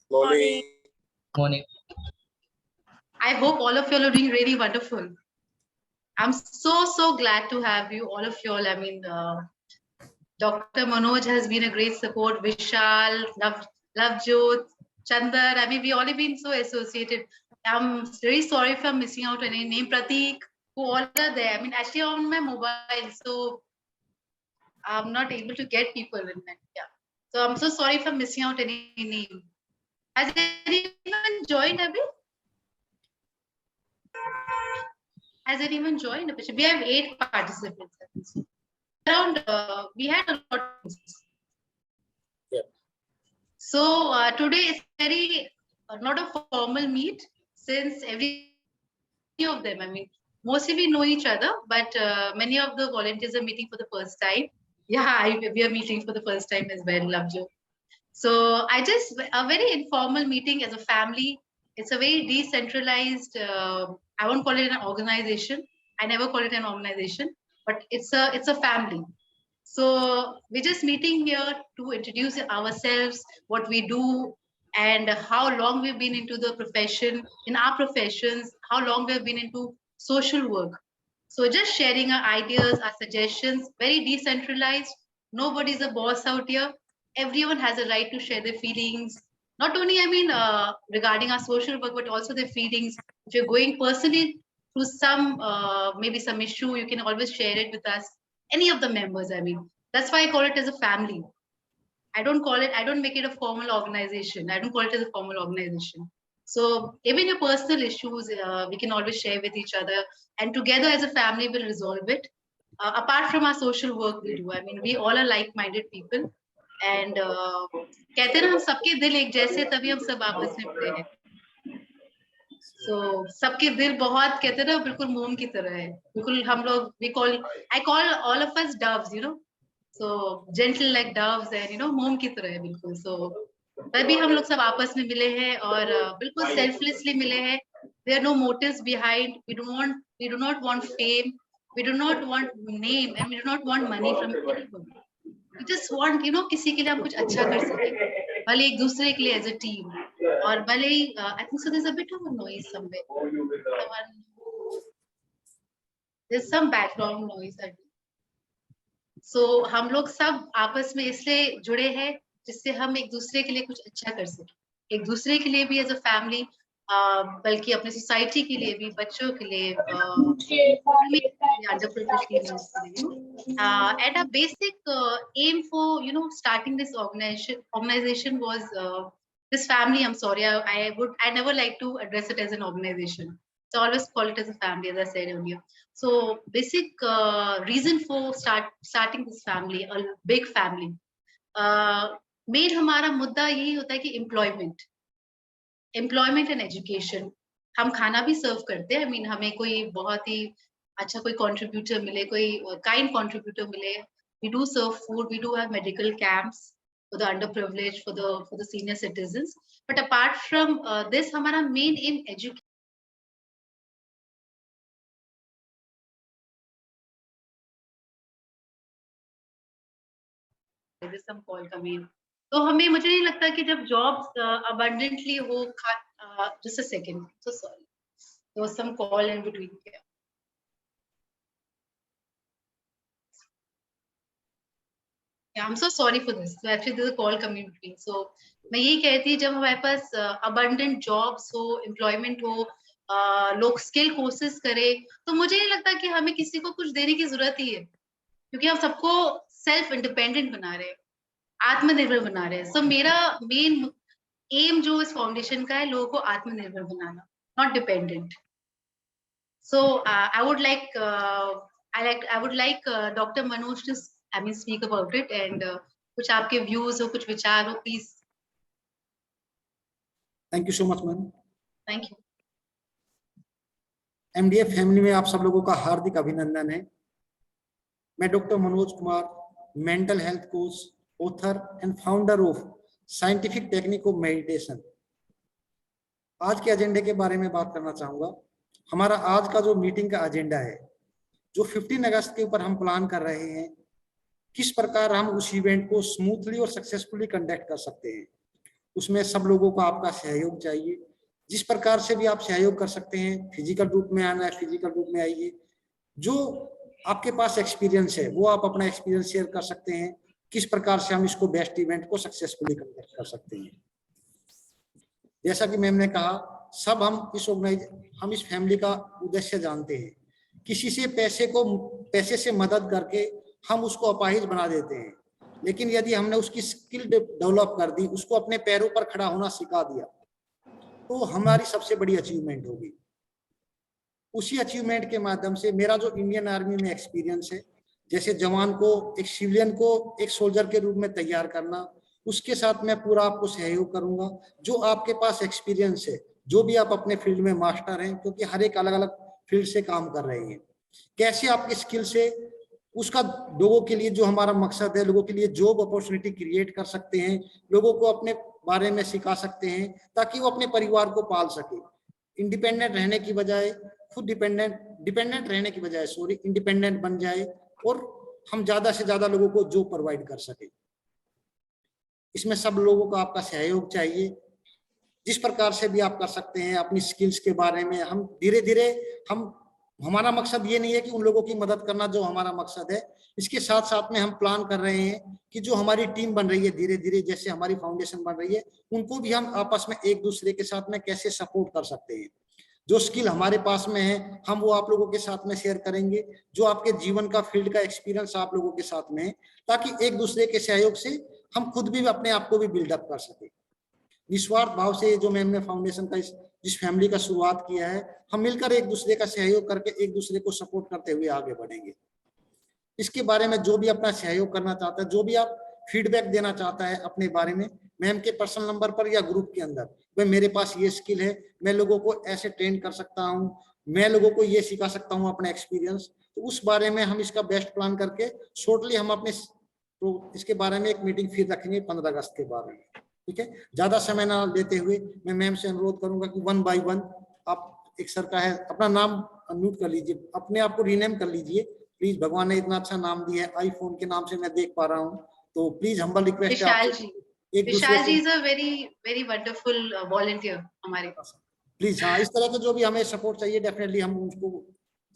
Morning. Morning. I hope all of you are doing really wonderful. I'm so glad to have you, all of you all. I mean, Dr. Manoj has been a great support. Vishal, Lavjot, Chandar. I mean, we all have been so associated. I'm very sorry if I'm missing out any name. Prateek, who all are there. I mean, actually on my mobile, so I'm not able to get people in that. Yeah. So I'm so sorry if I'm missing out any name. Has anyone joined, Abhi? Has anyone joined? We have 8 participants. Around, we had a lot of things. Yeah. So today is very not a formal meet, since every of them, I mean, mostly we know each other, but many of the volunteers are meeting for the first time. Yeah, we are meeting for the first time as well, Lavjo. So a very informal meeting as a family. It's a very decentralized, I won't call it an organization. I never call it an organization, but it's a family. So we're just meeting here to introduce ourselves, what we do, and how long we've been into the profession, in our professions, how long we've been into social work. So just sharing our ideas, our suggestions, very decentralized. Nobody's a boss out here. Everyone has a right to share their feelings. Not only, I mean, regarding our social work, but also their feelings. If you're going personally through some, maybe some issue, you can always share it with us. Any of the members, I mean. That's why I call it as a family. I don't make it a formal organization. I don't call it as a formal organization. So even your personal issues, we can always share with each other, and together as a family, we'll resolve it. Apart from our social work we do, I mean, we all are like-minded people, and कहते हैं ना हम सबके दिल एक जैसे तभी हम सब आपस में मिलते हैं. So सबके दिल बहुत कहते हैं ना बिल्कुल मोम की तरह है. बिल्कुल हम लोग I call all of us doves, you know. So gentle like doves and you know मोम की तरह है बिल्कुल. So तभी हम लोग सब आपस में मिले हैं और बिल्कुल selflessly मिले हैं. There are no motives behind. We do not want fame. We do not want name, and we do not want money from anyone. We just want, you know, किसी के लिए हम कुछ अच्छा कर सके. भले एक दूसरे के लिए as a team. और भले ही I think so there's a bit of a noise somewhere. There's some background noise. So हम लोग सब आपस में इसलिए जुड़े हैं जिससे हम एक दूसरे के लिए कुछ अच्छा कर सके. एक दूसरे के लिए भी as a family, बल्कि अपने सोसाइटी के लिए भी, बच्चों के लिए, and a basic aim for, you know, starting this organization was this family. I'm sorry, I never like to address it as an organization. So I always call it as a family, as I said earlier. So basic reason for starting this family, a big family. Main हमारा मुद्दा यही होता है कि employment and education. हम खाना भी सर्व करते हैं. I mean, हमें कोई बहुत ही अच्छा कोई contributor मिले, कोई kind contributor मिले. We do serve food. We do have medical camps for the underprivileged, for the senior citizens. But apart from this, हमारा main aim education. There's some call coming. तो हमें मुझे नहीं लगता कि जब jobs abundantly हो, just a second. So sorry. There was some call in between here. Yeah, I'm so sorry for this. So actually there's a call coming between. So मैं यही कह रही थी, जब हमारे पास abundant jobs हो, employment हो, लोग skill courses करें, तो मुझे नहीं लगता कि हमें किसी को कुछ देने की जरूरत ही है, क्योंकि हम सबको self independent बना रहे हैं, आत्मनिर्भर बना रहे हैं. So मेरा main aim जो इस foundation का है, लोगों को आत्मनिर्भर बनाना, not dependent. So I would like Dr. Manoj to speak about it, and कुछ आपके views हो, कुछ विचार हो, please. Thank you so much, ma'am. Thank you. MDF family में आप सब लोगों का हार्दिक अभिनंदन है. मैं doctor Manoj Kumar, mental health coach, author and founder of scientific technique of meditation, आज के एजेंडे के बारे में बात करना चाहूंगा. हमारा आज का जो मीटिंग का एजेंडा है, जो 15 अगस्त के ऊपर हम प्लान कर रहे हैं, किस प्रकार हम उस इवेंट को स्मूथली और सक्सेसफुली कंडक्ट कर सकते हैं, उसमें सब लोगों को आपका सहयोग चाहिए। जिस प्रकार से भी आप सहयोग कर सकते हैं, फिजिकल रूप में आना है फिजिकल रूप में आइए। जो आपके पास एक्सपीरियंस है वो आप अपना एक्सपीरियंस शेयर कर सकते हैं, किस प्रकार से हम इसको बेस्ट इवेंट को सक्सेसफुली कंडक्ट कर सकते हैं। जैसा कि मैम ने कहा, सब हम इस फैमिली का उद्देश्य जानते हैं। किसी से पैसे से मदद करके हम उसको अपाहिज बना देते हैं, लेकिन यदि हमने उसकी स्किल डेवलप कर दी, उसको अपने पैरों पर खड़ा होना सिखा दिया, तो हमारी सबसे बड़ी अचीवमेंट होगी। उसी अचीवमेंट के माध्यम से मेरा जो इंडियन आर्मी में एक्सपीरियंस है, जैसे जवान को, एक सिविलियन को एक सोल्जर के रूप में तैयार करना, उसके साथ मैं पूरा आपको सहयोग करूंगा। जो आपके पास एक्सपीरियंस है, जो भी आप अपने फील्ड में मास्टर हैं, क्योंकि हर एक अलग अलग फील्ड से काम कर रहे हैं, कैसे आपकी स्किल से उसका लोगों के लिए, जो हमारा मकसद है, लोगों के लिए जॉब अपॉर्चुनिटी क्रिएट कर सकते हैं, लोगों को अपने बारे में सिखा सकते हैं, ताकि वो अपने परिवार को पाल सके। इंडिपेंडेंट रहने की बजाय डिपेंडेंट रहने की बजाय इंडिपेंडेंट बन जाए, और हम ज्यादा से ज्यादा लोगों को जॉब प्रोवाइड कर सके। इसमें सब लोगों का आपका सहयोग चाहिए। जिस प्रकार से भी आप कर सकते हैं अपनी स्किल्स के बारे में, हम धीरे धीरे हमारा मकसद ये नहीं है कि उन लोगों की मदद करना जो हमारा मकसद है, इसके साथ साथ में हम प्लान कर रहे हैं कि जो हमारी टीम बन रही है धीरे धीरे, जैसे हमारी फाउंडेशन बन रही है, उनको भी हम आपस में एक दूसरे के साथ में कैसे सपोर्ट कर सकते हैं। जो स्किल हमारे पास में है हम वो आप लोगों के साथ में शेयर करेंगे, जो आपके जीवन का फील्ड का एक्सपीरियंस आप लोगों के साथ में है, ताकि एक दूसरे के सहयोग से हम खुद भी अपने आप को भी बिल्डअप कर सके। निस्वार्थ भाव से जो मैम ने फाउंडेशन का जिस फैमिली का शुरुआत किया है, हम मिलकर एक दूसरे का सहयोग करके एक दूसरे को सपोर्ट करते हुए आगे बढ़ेंगे। इसके बारे में जो भी अपना सहयोग करना चाहता है, जो भी आप फीडबैक देना चाहता है अपने बारे में, मैम के पर्सनल नंबर पर या ग्रुप के अंदर, भाई मेरे पास ये स्किल है, मैं लोगों को ऐसे ट्रेन कर सकता हूँ, मैं लोगों को ये सिखा सकता हूँ अपना एक्सपीरियंस, तो उस बारे में हम इसका बेस्ट प्लान करके शॉर्टली हम अपने तो इसके बारे में एक मीटिंग फिर रखेंगे 15 अगस्त के बारे में। ठीक है, ज्यादा समय ना लेते हुए मैं मैम से अनुरोध करूंगा कि 1 बाय 1 आप, एक सर का है, अपना नाम म्यूट कर लीजिए, अपने आप को रीनेम कर लीजिए प्लीज। भगवान ने इतना अच्छा नाम दिया है, आईफोन के नाम से मैं देख पा रहा हूँ, तो प्लीज हम्बल रिक्वेस्ट है आपसे एक दूसरे Vishal ji is a very wonderful volunteer हमारे पास। प्लीज हाँ, इस तरह के जो भी हमें सपोर्ट चाहिए डेफिनेटली हम उसको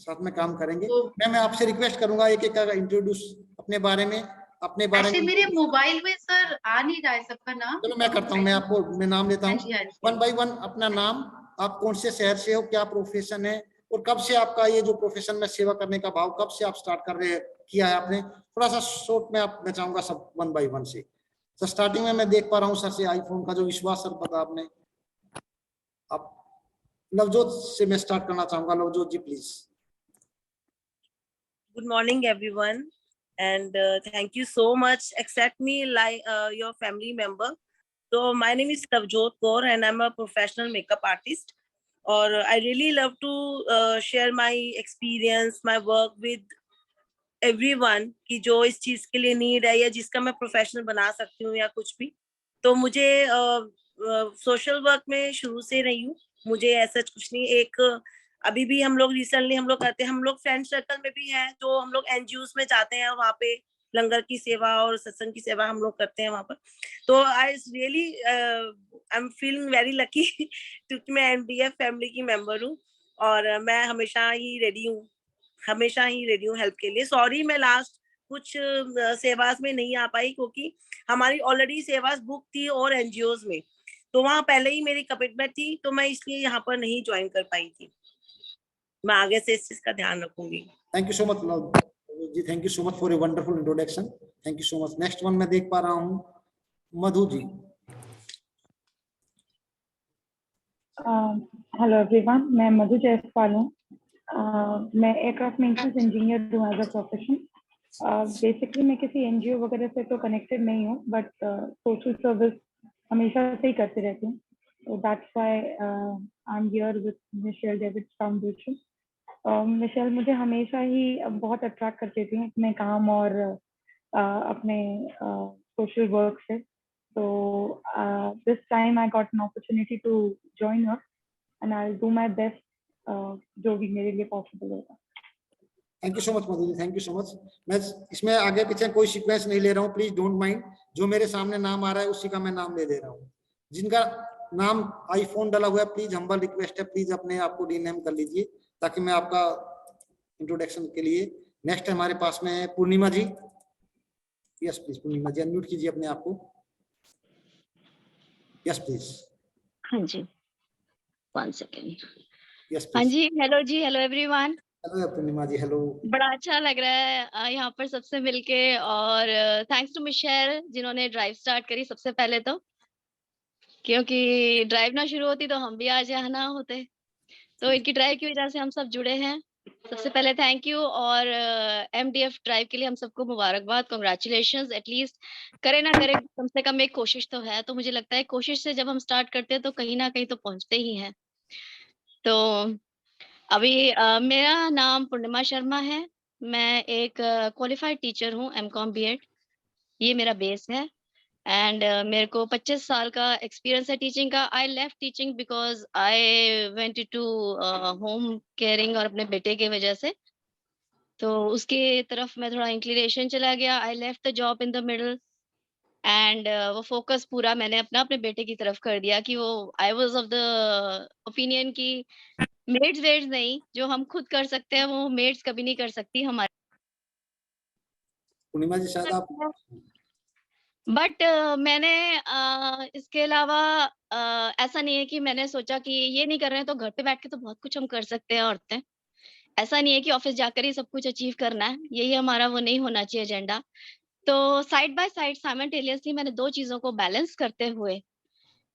साथ में काम करेंगे। मैं आपसे रिक्वेस्ट करूंगा एक एक का इंट्रोड्यूस अपने बारे में मेरे मोबाइल में सर आ नहीं रहा है सबका नाम। चलो मैं करता हूँ, मैं नाम लेता हूँ 1 बाय 1। अपना नाम, आप कौन से शहर से हो, क्या प्रोफेशन है, और कब से आपका ये जो प्रोफेशन में सेवा करने का भाव कब से आप स्टार्ट कर रहे किया है आपने, थोड़ा सा शॉर्ट में आप, मैं चाहूंगा सब 1 बाय 1 से। तो स्टार्टिंग में मैं देख पा रहा हूँ सर से आईफोन का जो विश्वास सर पता आपने, आप लवजोत से मैं स्टार्ट करना चाहूंगा। लवजोत जी please. Good morning, everyone, and thank you so much. Accept me like your family member. So my name is Tavjot Kaur, and I'm a professional makeup artist. Or I really love to share my experience, my work with everyone कि जो इस चीज के लिए need है या जिसका मैं प्रोफेशनल बना सकती हूँ या कुछ भी। तो मुझे सोशल वर्क में शुरू से रही हूँ, मुझे ऐसा कुछ नहीं। एक अभी भी हम लोग रिसेंटली हम लोग करते हैं, हम लोग फ्रेंड सर्कल में भी हैं, तो हम लोग एनजीओस में जाते हैं, वहाँ पे लंगर की सेवा और सत्संग की सेवा हम लोग करते हैं वहाँ पर। तो I really I am feeling very lucky क्योंकि मैं एनडीएफ फैमिली की मेंबर हूँ और मैं हमेशा ही रेडी हूँ हेल्प के लिए। सॉरी मैं लास्ट कुछ सेवास में नहीं आ पाई क्योंकि हमारी ऑलरेडी सेवास बुक थी और एनजीओस में, तो वहाँ पहले ही मेरी कमिटमेंट थी, तो मैं इसलिए यहाँ पर नहीं ज्वाइन कर पाई थी। मैं आगे से इस चीज का ध्यान रखूंगी। थैंक यू सो मच जी, thank you so much for a wonderful introduction. Thank you so much. Next one मैं देख पा रहा हूँ मधु जी। हेलो एवरीवन, मैं मधु जयसवाल हूँ। मैं एयरक्राफ्ट मेंटेनेंस इंजीनियर हूँ एज अ प्रोफेशन। बेसिकली मैं किसी एनजीओ वगैरह से तो कनेक्टेड नहीं हूँ, बट सोशल सर्विस हमेशा से ही करती रहती हूँ। So that's why I'm here with Michelle David Foundation. Michelle मुझे हमेशा ही बहुत अट्रैक्ट करती थी अपने काम और अपने सोशल वर्क से। So this time I got an opportunity to join her and I'll do my best जो भी मेरे लिए पॉसिबल होगा। Thank you so much Madhu ji, thank you so much. मैं इसमें आगे पीछे कोई सीक्वेंस नहीं ले रहा हूँ, प्लीज डोंट माइंड। जो मेरे सामने नाम आ रहा है उसी का मैं नाम ले रहा हूँ। जिनका नाम आईफोन डाला हुआ है, प्लीज हम्बल रिक्वेस्ट है, प्लीज अपने आप को रीनेम कर लीजिए ताकि मैं आपका इंट्रोडक्शन के लिए। नेक्स्ट हमारे पास में है Purnima ji. Yes please Purnima ji unmute कीजिए अपने आप को। Yes please. हाँ जी, 1 सेकेंड। यस हाँ प्लीज। जी, hello everyone. Hello Purnima ji. Hello. बड़ा अच्छा लग रहा है यहाँ पर सबसे मिलके, और थैंक्स टू मिशेल जिन्होंने ड्राइव स्टार्ट करी सबसे पहले तो, क्योंकि ड्राइव ना शुरू होती तो हम भी आज यहाँ ना होते। तो इनकी ड्राइव की वजह से हम सब जुड़े हैं। सबसे पहले थैंक यू, और MDF ड्राइव के लिए हम सबको मुबारकबाद, कांग्रेचुलेशंस। एटलीस्ट करे ना करे कम से कम एक कोशिश तो है। तो मुझे लगता है कोशिश से जब हम स्टार्ट करते हैं तो कहीं ना कहीं तो पहुंचते ही हैं। तो अभी मेरा नाम पूर्णिमा शर्मा है। मैं एक क्वालिफाइड टीचर हूँ, MCOM B.Ed, ये मेरा बेस है। एंड मेरे को 25 साल का एक्सपीरियंस है टीचिंग का। I left teaching because I went to home caring और अपने बेटे की वजह से, तो उसके तरफ मैं थोड़ा इंक्लिनेशन चला गया। I left the job in the middle, and वो फोकस पूरा मैंने अपने बेटे की तरफ कर दिया। कि वो I was of the opinion की मेड्स वेड्स नहीं, जो हम खुद कर सकते हैं वो मेड्स कभी नहीं कर सकती हमारे। पूर्णिमा जी शायद आप। बट मैंने इसके अलावा ऐसा नहीं है कि मैंने सोचा कि ये नहीं कर रहे हैं तो घर पे बैठ के तो बहुत कुछ हम कर सकते हैं औरतें। ऐसा नहीं है कि ऑफिस जाकर ही सब कुछ अचीव करना है, यही हमारा वो नहीं होना चाहिए एजेंडा। तो साइड बाय साइड साइमल्टेनियसली मैंने 2 चीजों को बैलेंस करते हुए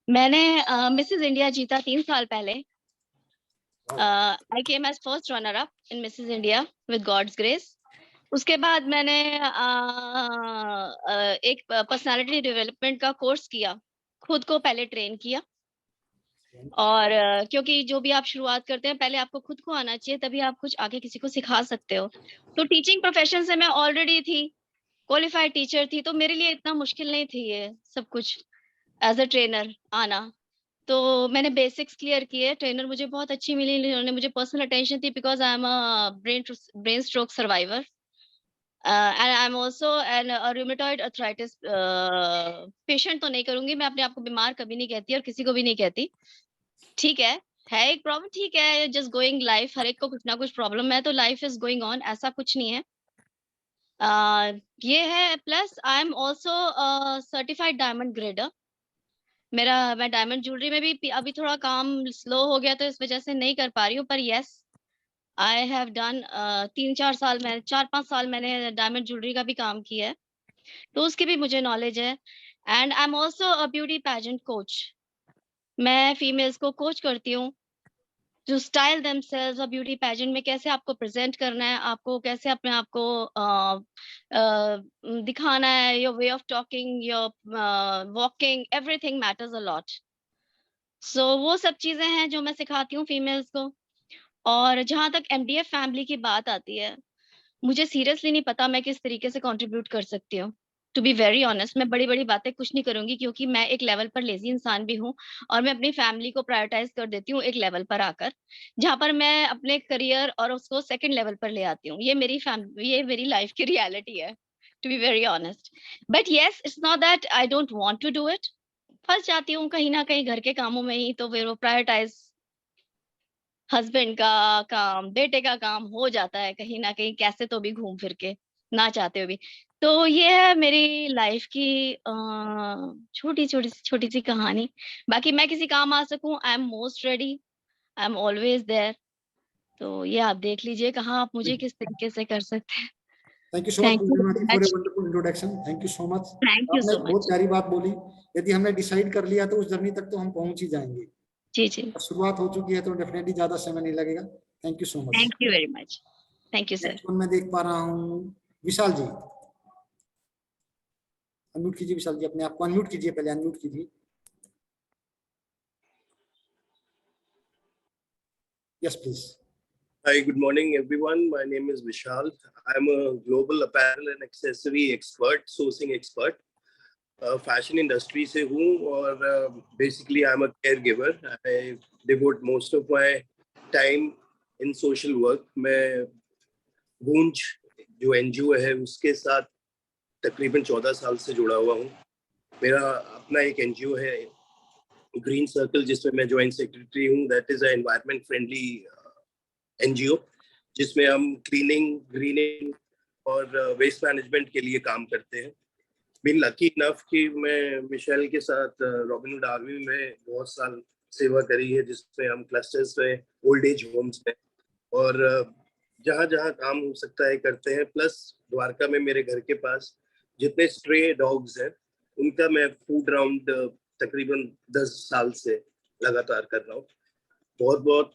मैंने मिसेस इंडिया जीता 3 साल पहले। I came as first runner up in Mrs India with God's grace. उसके बाद मैंने एक पर्सनालिटी डेवलपमेंट का कोर्स किया, खुद को पहले ट्रेन किया। और क्योंकि जो भी आप शुरुआत करते हैं पहले आपको खुद को आना चाहिए, तभी आप कुछ आगे किसी को सिखा सकते हो। तो टीचिंग प्रोफेशन से मैं ऑलरेडी थी, क्वालिफाइड टीचर थी, तो मेरे लिए इतना मुश्किल नहीं थी ये सब कुछ एज अ ट्रेनर आना। तो मैंने बेसिक्स क्लियर किए। ट्रेनर मुझे बहुत अच्छी मिली, उन्होंने मुझे personal attention the because I am a brain stroke survivor. And I am also an rheumatoid arthritis patient. तो नहीं करूंगी, मैं अपने आप को बीमार कभी नहीं कहती और किसी को भी नहीं कहती। ठीक है एक प्रॉब्लम, ठीक है, जस्ट गोइंग लाइफ। हर एक को कुछ ना कुछ प्रॉब्लम है, तो लाइफ इज गोइंग ऑन, ऐसा कुछ नहीं है। ये है। Plus I am also certified diamond grader. मैं डायमंड ज्वेलरी में भी अभी थोड़ा काम स्लो हो गया तो इस वजह से नहीं कर पा रही हूँ, पर यस आई हैव डन 3-4 साल में 4-5 साल मैंने डायमंड ज्वेलरी का भी काम किया है, तो उसकी भी मुझे नॉलेज है। And I am also a beauty pageant coach. मैं फीमेल्स को कोच करती हूँ जो स्टाइल देमसेल्व्स और ब्यूटी पैजेंट में कैसे आपको प्रेजेंट करना है, आपको कैसे अपने आप को दिखाना है, your way of talking, your walking, everything matters a lot. So वो सब चीजें हैं जो मैं सिखाती हूँ फीमेल्स को। और जहां तक MDF फैमिली की बात आती है, मुझे सीरियसली नहीं पता मैं किस तरीके से कंट्रीब्यूट कर सकती हूँ। टू बी वेरी ऑनेस्ट, मैं बड़ी बड़ी बातें कुछ नहीं करूंगी, क्योंकि मैं एक लेवल पर लेजी इंसान भी हूँ और मैं अपनी फैमिली को प्रायोरिटाइज कर देती हूँ एक लेवल पर आकर, जहां पर मैं अपने करियर और उसको सेकंड लेवल पर ले आती हूँ। ये मेरी लाइफ की रियलिटी है, to be very honest. But yes, it's not that I don't want to do it. फंस जाती हूँ कहीं ना कहीं घर के कामों में ही, तो फिर वो प्रायोरिटाइज हस्बैंड का काम, बेटे का काम हो जाता है कहीं ना कहीं, कैसे तो भी घूम फिर के, ना चाहते हुए भी। तो ये है मेरी लाइफ की छोटी सी कहानी। बाकी मैं किसी काम आ सकूं, I am most ready, I am always there. तो ये आप देख लीजिए कहाँ आप मुझे किस तरीके से कर सकते हैं। Thank you so much thank you Purnima ji for a much. Wonderful introduction. Thank you so much. Thank you आपने सो बहुत मच। प्यारी बात बोली। यदि हमने डिसाइड कर लिया तो उस जर्नी तक तो हम पहुंच ही जाएंगे। जी जी, शुरुआत हो चुकी है तो डेफिनेटली ज्यादा समय नहीं लगेगा। Thank you so much. Thank you very much. Thank you sir. Next one मैं देख पा रहा हूँ विशाल जी। अनम्यूट कीजिए विशाल जी, अपने आप को अनम्यूट कीजिए, पहले अनम्यूट कीजिए। Yes please. Hi, good morning, everyone. My name is Vishal. I'm a global apparel and accessory expert, sourcing expert. Fashion industry से हूँ और basically I'm a caregiver. I devote most of my time in social work. मैं गूंज जो NGO है उसके साथ तकरीबन 14 साल से जुड़ा हुआ हूँ। मेरा अपना एक NGO है ग्रीन सर्कल, जिसमें मैं ज्वाइंट सेक्रेटरी हूँ, that is a environment friendly NGO, जिसमें हम क्लीनिंग, ग्रीनिंग और वेस्ट मैनेजमेंट के लिए काम करते हैं। बीन लकी इनफ कि मैं मिशेल के साथ रॉबिनहुड आर्मी में बहुत साल सेवा करी है, जिसमें हम क्लस्टर्स में, ओल्ड एज होम्स में और जहाँ जहाँ काम हो सकता है करते हैं। प्लस द्वारका में मेरे घर के पास जितने स्ट्रे डॉग्स हैं उनका मैं फूड राउंड तकरीबन 10 साल से लगातार कर रहा हूँ। बहुत बहुत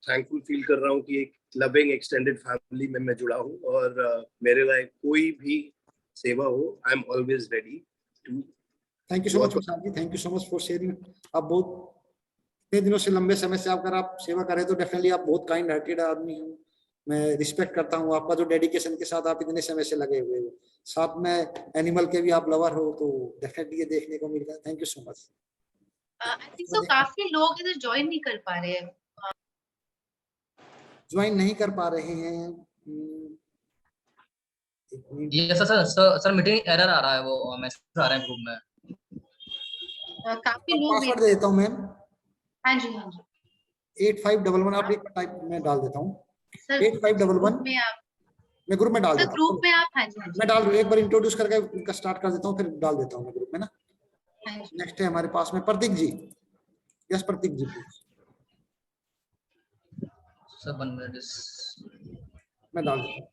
थैंकफुल फील कर रहा हूँ कि एक लविंग एक्सटेंडेड फैमिली में मैं जुड़ा हूँ और मेरे लायक कोई भी सेवा हो, I am always ready to. Thank you so much Vishal ji, thank you so much for sharing. आप बहुत इतने दिनों से, लंबे समय से अगर आप सेवा कर रहे हैं तो डेफिनेटली आप बहुत काइंड हार्टेड आदमी हो। मैं रिस्पेक्ट करता हूँ आपका जो डेडिकेशन के साथ आप इतने समय से लगे हुए हो, साथ में एनिमल के भी आप लवर हो, तो डेफिनेटली ये देखने को मिल रहा है। Thank you so much. I think सो काफी लोग इधर ज्वाइन नहीं कर पा रहे हैं, ज्वाइन नहीं कर पा रहे हैं। ये सर मीटिंग एरर आ रहा है, वो मैसेज आ रहा है ग्रुप में। काफी लोग पासवर्ड दे देता हूँ मैम। हाँ जी, हाँ जी। 8511 आप एक टाइप में डाल देता हूँ। सर 8511 में आप, मैं ग्रुप में डाल सर देता हूँ। ग्रुप में आप, हाँ जी, हाँ जी। मैं डाल दूँ, एक बार इंट्रोड्यूस करके उनका स्टार्ट कर देता हूँ, फिर डाल देता हूँ मैं ग्रुप में ना। हाँ जी। नेक्स्ट है हमारे पास में Prateek ji. Yes Prateek ji please. Sir 1 minute, मैं डाल देता हूँ।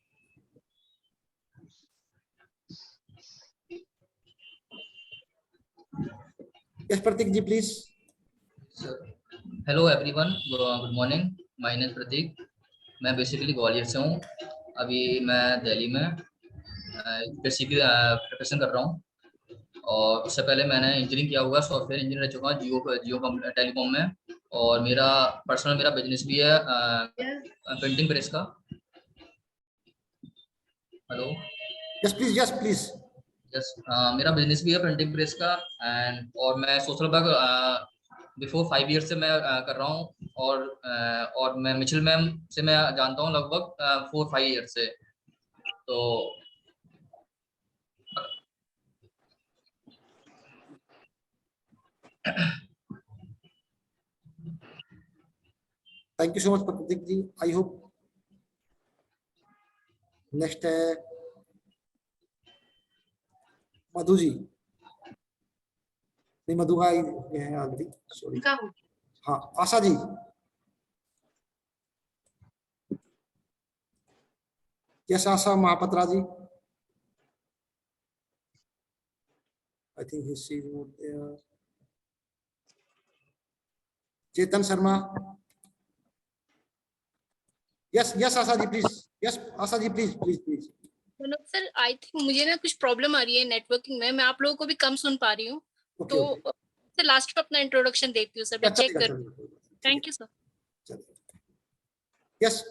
Yes Prateek ji please. Hello everyone, good morning. My name Prateek, मैं बेसिकली ग्वालियर से हूँ। अभी मैं दिल्ली में बेसिकली प्रिपरेशन कर रहा हूँ और उससे पहले मैंने इंजीनियरिंग किया हुआ, सॉफ्टवेयर इंजीनियर रह चुका हूँ जियो टेलीकॉम में। और मेरा बिजनेस भी है प्रिंटिंग प्रेस का। Hello, yes please, yes please. Yes, मेरा बिजनेस भी है प्रिंटिंग प्रेस का एंड और मैं सोशल वर्क बिफोर 5 ईयर से मैं कर रहा हूँ और मैं मिचेल मैम से मैं जानता हूँ लगभग 4-5 ईयर से। तो thank you so much Prateek ji. I hope next है मधु जी। नहीं, मधु का ये है ऑलरेडी, सॉरी। हाँ Asha ji. Yes Asha Mahapatra ji. I think he see Chetan Sharma. Yes yes Asha ji please. Yes Asha ji please please please. Manoj sir, I think मुझे ना कुछ प्रॉब्लम आ रही है नेटवर्किंग में, मैं आप लोगों को भी कम सुन पा रही हूँ। तो सर लास्ट में अपना इंट्रोडक्शन देती हूँ सर, मैं चेक कर। Thank you sir. यस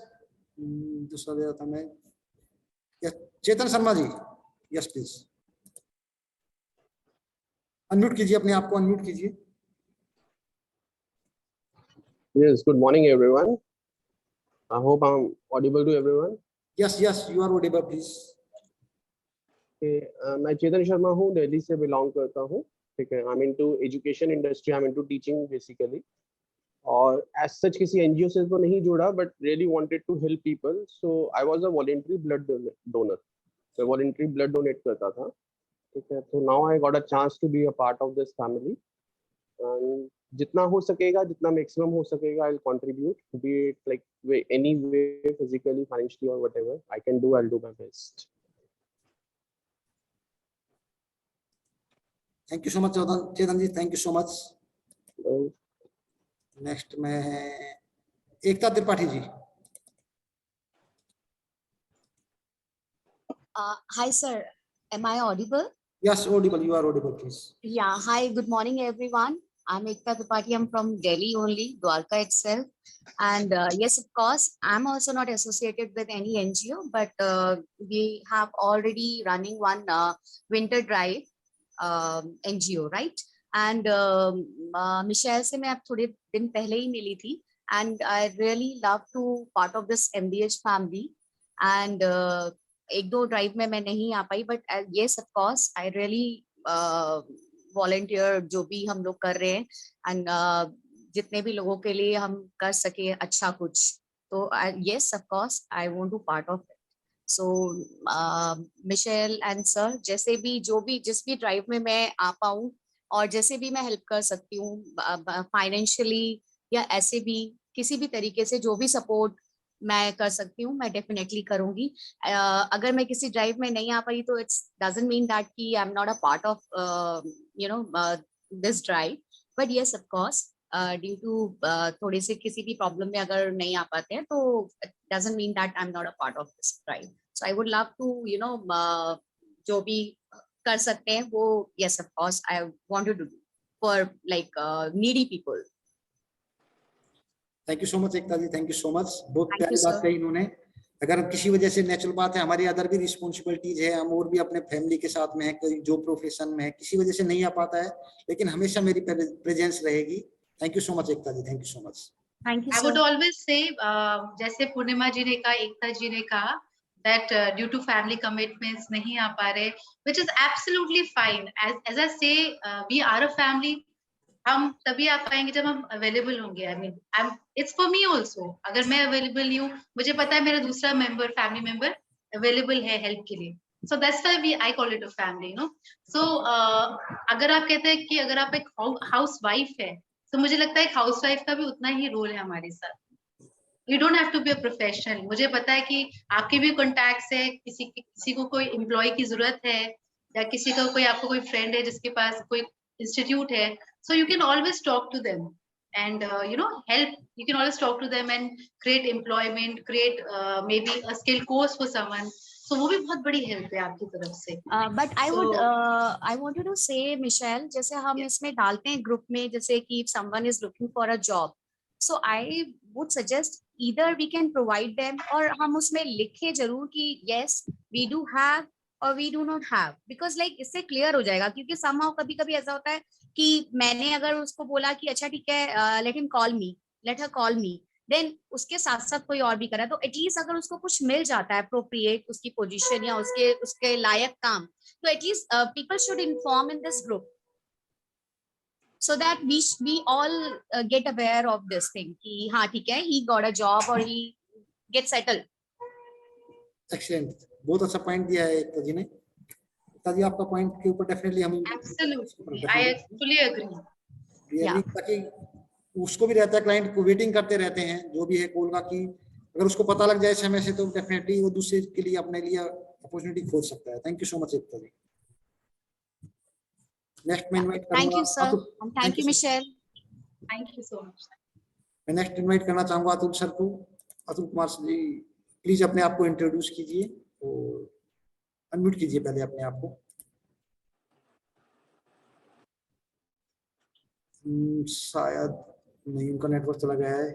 दूसरा दे रहा था मैं। Yes Chetan Sharma ji. Yes please unmute कीजिए, अपने आप को अनम्यूट कीजिए। Yes, good morning, everyone. I hope I'm audible to everyone. Yes, yes, you are audible, please. मैं चेतन शर्मा हूँ, दिल्ली से बिलोंग करता हूँ। ठीक है, I'm into education industry, I'm into teaching basically. और as such किसी NGO से तो नहीं जुड़ा, but really wanted to help people. So I was a voluntary blood donor. मैं voluntary blood donate करता था। ठीक है, so now I got a chance to be a part of this family. And जितना हो सकेगा, जितना मैक्सिमम हो सकेगा, I'll contribute, be it like any way, physically, financially, or whatever I can do, I'll do my best. Thank you so much, Chetan ji. Thank you so much. Next में एकता Tripathi ji. Hi sir, am I audible? Yes, audible. You are audible, please. Yeah. Hi. Good morning, everyone. I'm Ekta Tripathi. I'm from Delhi only, Dwarka itself. And yes, of course, I'm also not associated with any NGO, but we have already running one winter drive NGO, right? And Michelle से मैं अब थोड़े दिन पहले ही मिली थी, and I really love to part of this MDH family. And एक दो drive में मैं नहीं आ पाई, but yes, of course, I really volunteer जो भी हम लोग कर रहे हैं एंड जितने भी लोगों के लिए हम कर सके अच्छा कुछ, तो yes of course I want to part of it. So Michelle and sir, जैसे भी जो भी जिस भी ड्राइव में मैं आ पाऊँ और जैसे भी मैं हेल्प कर सकती हूँ फाइनेंशियली या ऐसे भी किसी भी तरीके से जो भी सपोर्ट मैं कर सकती हूँ मैं डेफिनेटली करूंगी। अगर मैं किसी ड्राइव में नहीं आ पाई तो इट्स डजंट मीन दैट कि I am not a part of you know this drive, but yes of course due to थोड़े से किसी भी प्रॉब्लम में अगर नहीं आ पाते हैं तो doesn't mean that I am not a part of this drive. So I would love to you know जो भी कर सकते हैं वो yes of course I want to do for like needy people. Thank you so much Ekta ji, thank you so much. बहुत Thank प्यारी you, बात sir. कही इन्होंने। अगर किसी वजह से नेचुरल बात है, हमारी अदर भी रिस्पॉन्सिबिलिटीज है, हम और भी अपने फैमिली के साथ में है, कोई जो प्रोफेशन में है, किसी वजह से नहीं आ पाता है, लेकिन हमेशा मेरी प्रेजेंस रहेगी। Thank you so much Ekta ji, thank you so much. Thank you I sir. would always say, जैसे पूर्णिमा जी ने कहा, एकता जी ने कहा that due to family commitments नहीं आ पा रहे, which is absolutely fine. As I say, we are a family. हम तभी आ पाएंगे जब हम अवेलेबल होंगे। I mean it's for me also. अगर मैं अवेलेबल नहीं हूँ, मुझे पता है मेरा दूसरा मेंबर, फैमिली मेंबर अवेलेबल है हेल्प के लिए। So that's why we I call it a family, you know. So अगर आप कहते हैं कि अगर आप एक हाउस वाइफ है, तो मुझे लगता है एक हाउस वाइफ का भी उतना ही रोल है हमारे साथ। You don't have to be a professional. मुझे पता है कि आपके भी कॉन्टैक्ट्स है, किसी को कोई एम्प्लॉय की जरूरत है, या किसी का कोई आपको कोई फ्रेंड है जिसके पास कोई इंस्टीट्यूट है, so you can always talk to them and you know help. You can always talk to them and create employment, create maybe a skill course for someone. So वो भी बहुत बड़ी हेल्प है आपकी तरफ से। But I wanted to say Michelle, जैसे हम इसमें डालते हैं ग्रुप में, जैसे कि if someone is looking for a job, so I would suggest either we can provide them, और हम उसमें लिखे जरूर कि यस वी डू हैव और we do not have, because like इससे क्लियर हो जाएगा। क्योंकि समहाउ कभी कभी ऐसा होता है कि मैंने अगर उसको बोला कि अच्छा ठीक है let him call me, let her call me, then उसके साथ साथ कोई और भी करा, तो एटलीस्ट अगर उसको कुछ मिल जाता है अप्रोप्रिएट उसकी पोजीशन या उसके लायक काम, तो at least people should inform in this group so that we all get aware of this thing कि हाँ ठीक है he got a job or he get settled. Excellent, बहुत अच्छा पॉइंट दिया है एकता जी ने। एकता जी आपका पॉइंट के ऊपर डेफिनेटली हम Absolutely, I fully agree. Yeah. ताकि उसको भी रहता है, क्लाइंट को वेटिंग करते रहते हैं जो भी है कॉल का, कि अगर उसको पता लग जाए समय से तो डेफिनेटली वो दूसरे के लिए अपने लिए अपॉर्चुनिटी खोज सकता है। Thank you so much Ekta ji. Next में इनवाइट करूंगा। Thank you sir and thank you Michelle. Thank you so much. मैं नेक्स्ट इनवाइट करना चाहूंगा अतुल सर को। अतुल कुमार जी प्लीज अपने आप को इंट्रोड्यूस कीजिए और अनम्यूट कीजिए पहले अपने आप को। शायद नहीं, उनका नेटवर्क चला गया है।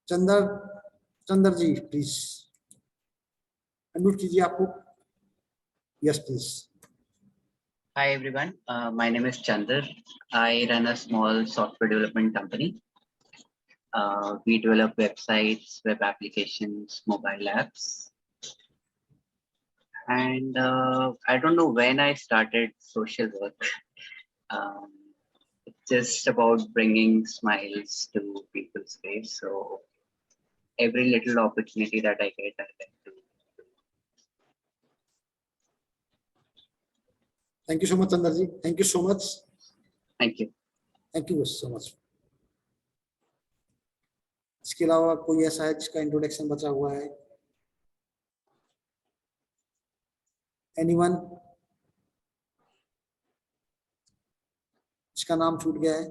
चंदर जी प्लीज अनम्यूट कीजिए आपको। Yes please. Hi everyone, my name is Chandar. I run a small software development company. We develop websites, web applications, mobile apps. And I don't know when I started social work. It's just about bringing smiles to people's face. So every little opportunity that I get, I like to. Thank you so much Chander ji, thank you so much. Thank you. Thank you so much. इसके अलावा कोई ऐसा है जिसका introduction बचा हुआ है? Anyone जिसका नाम छूट गया है?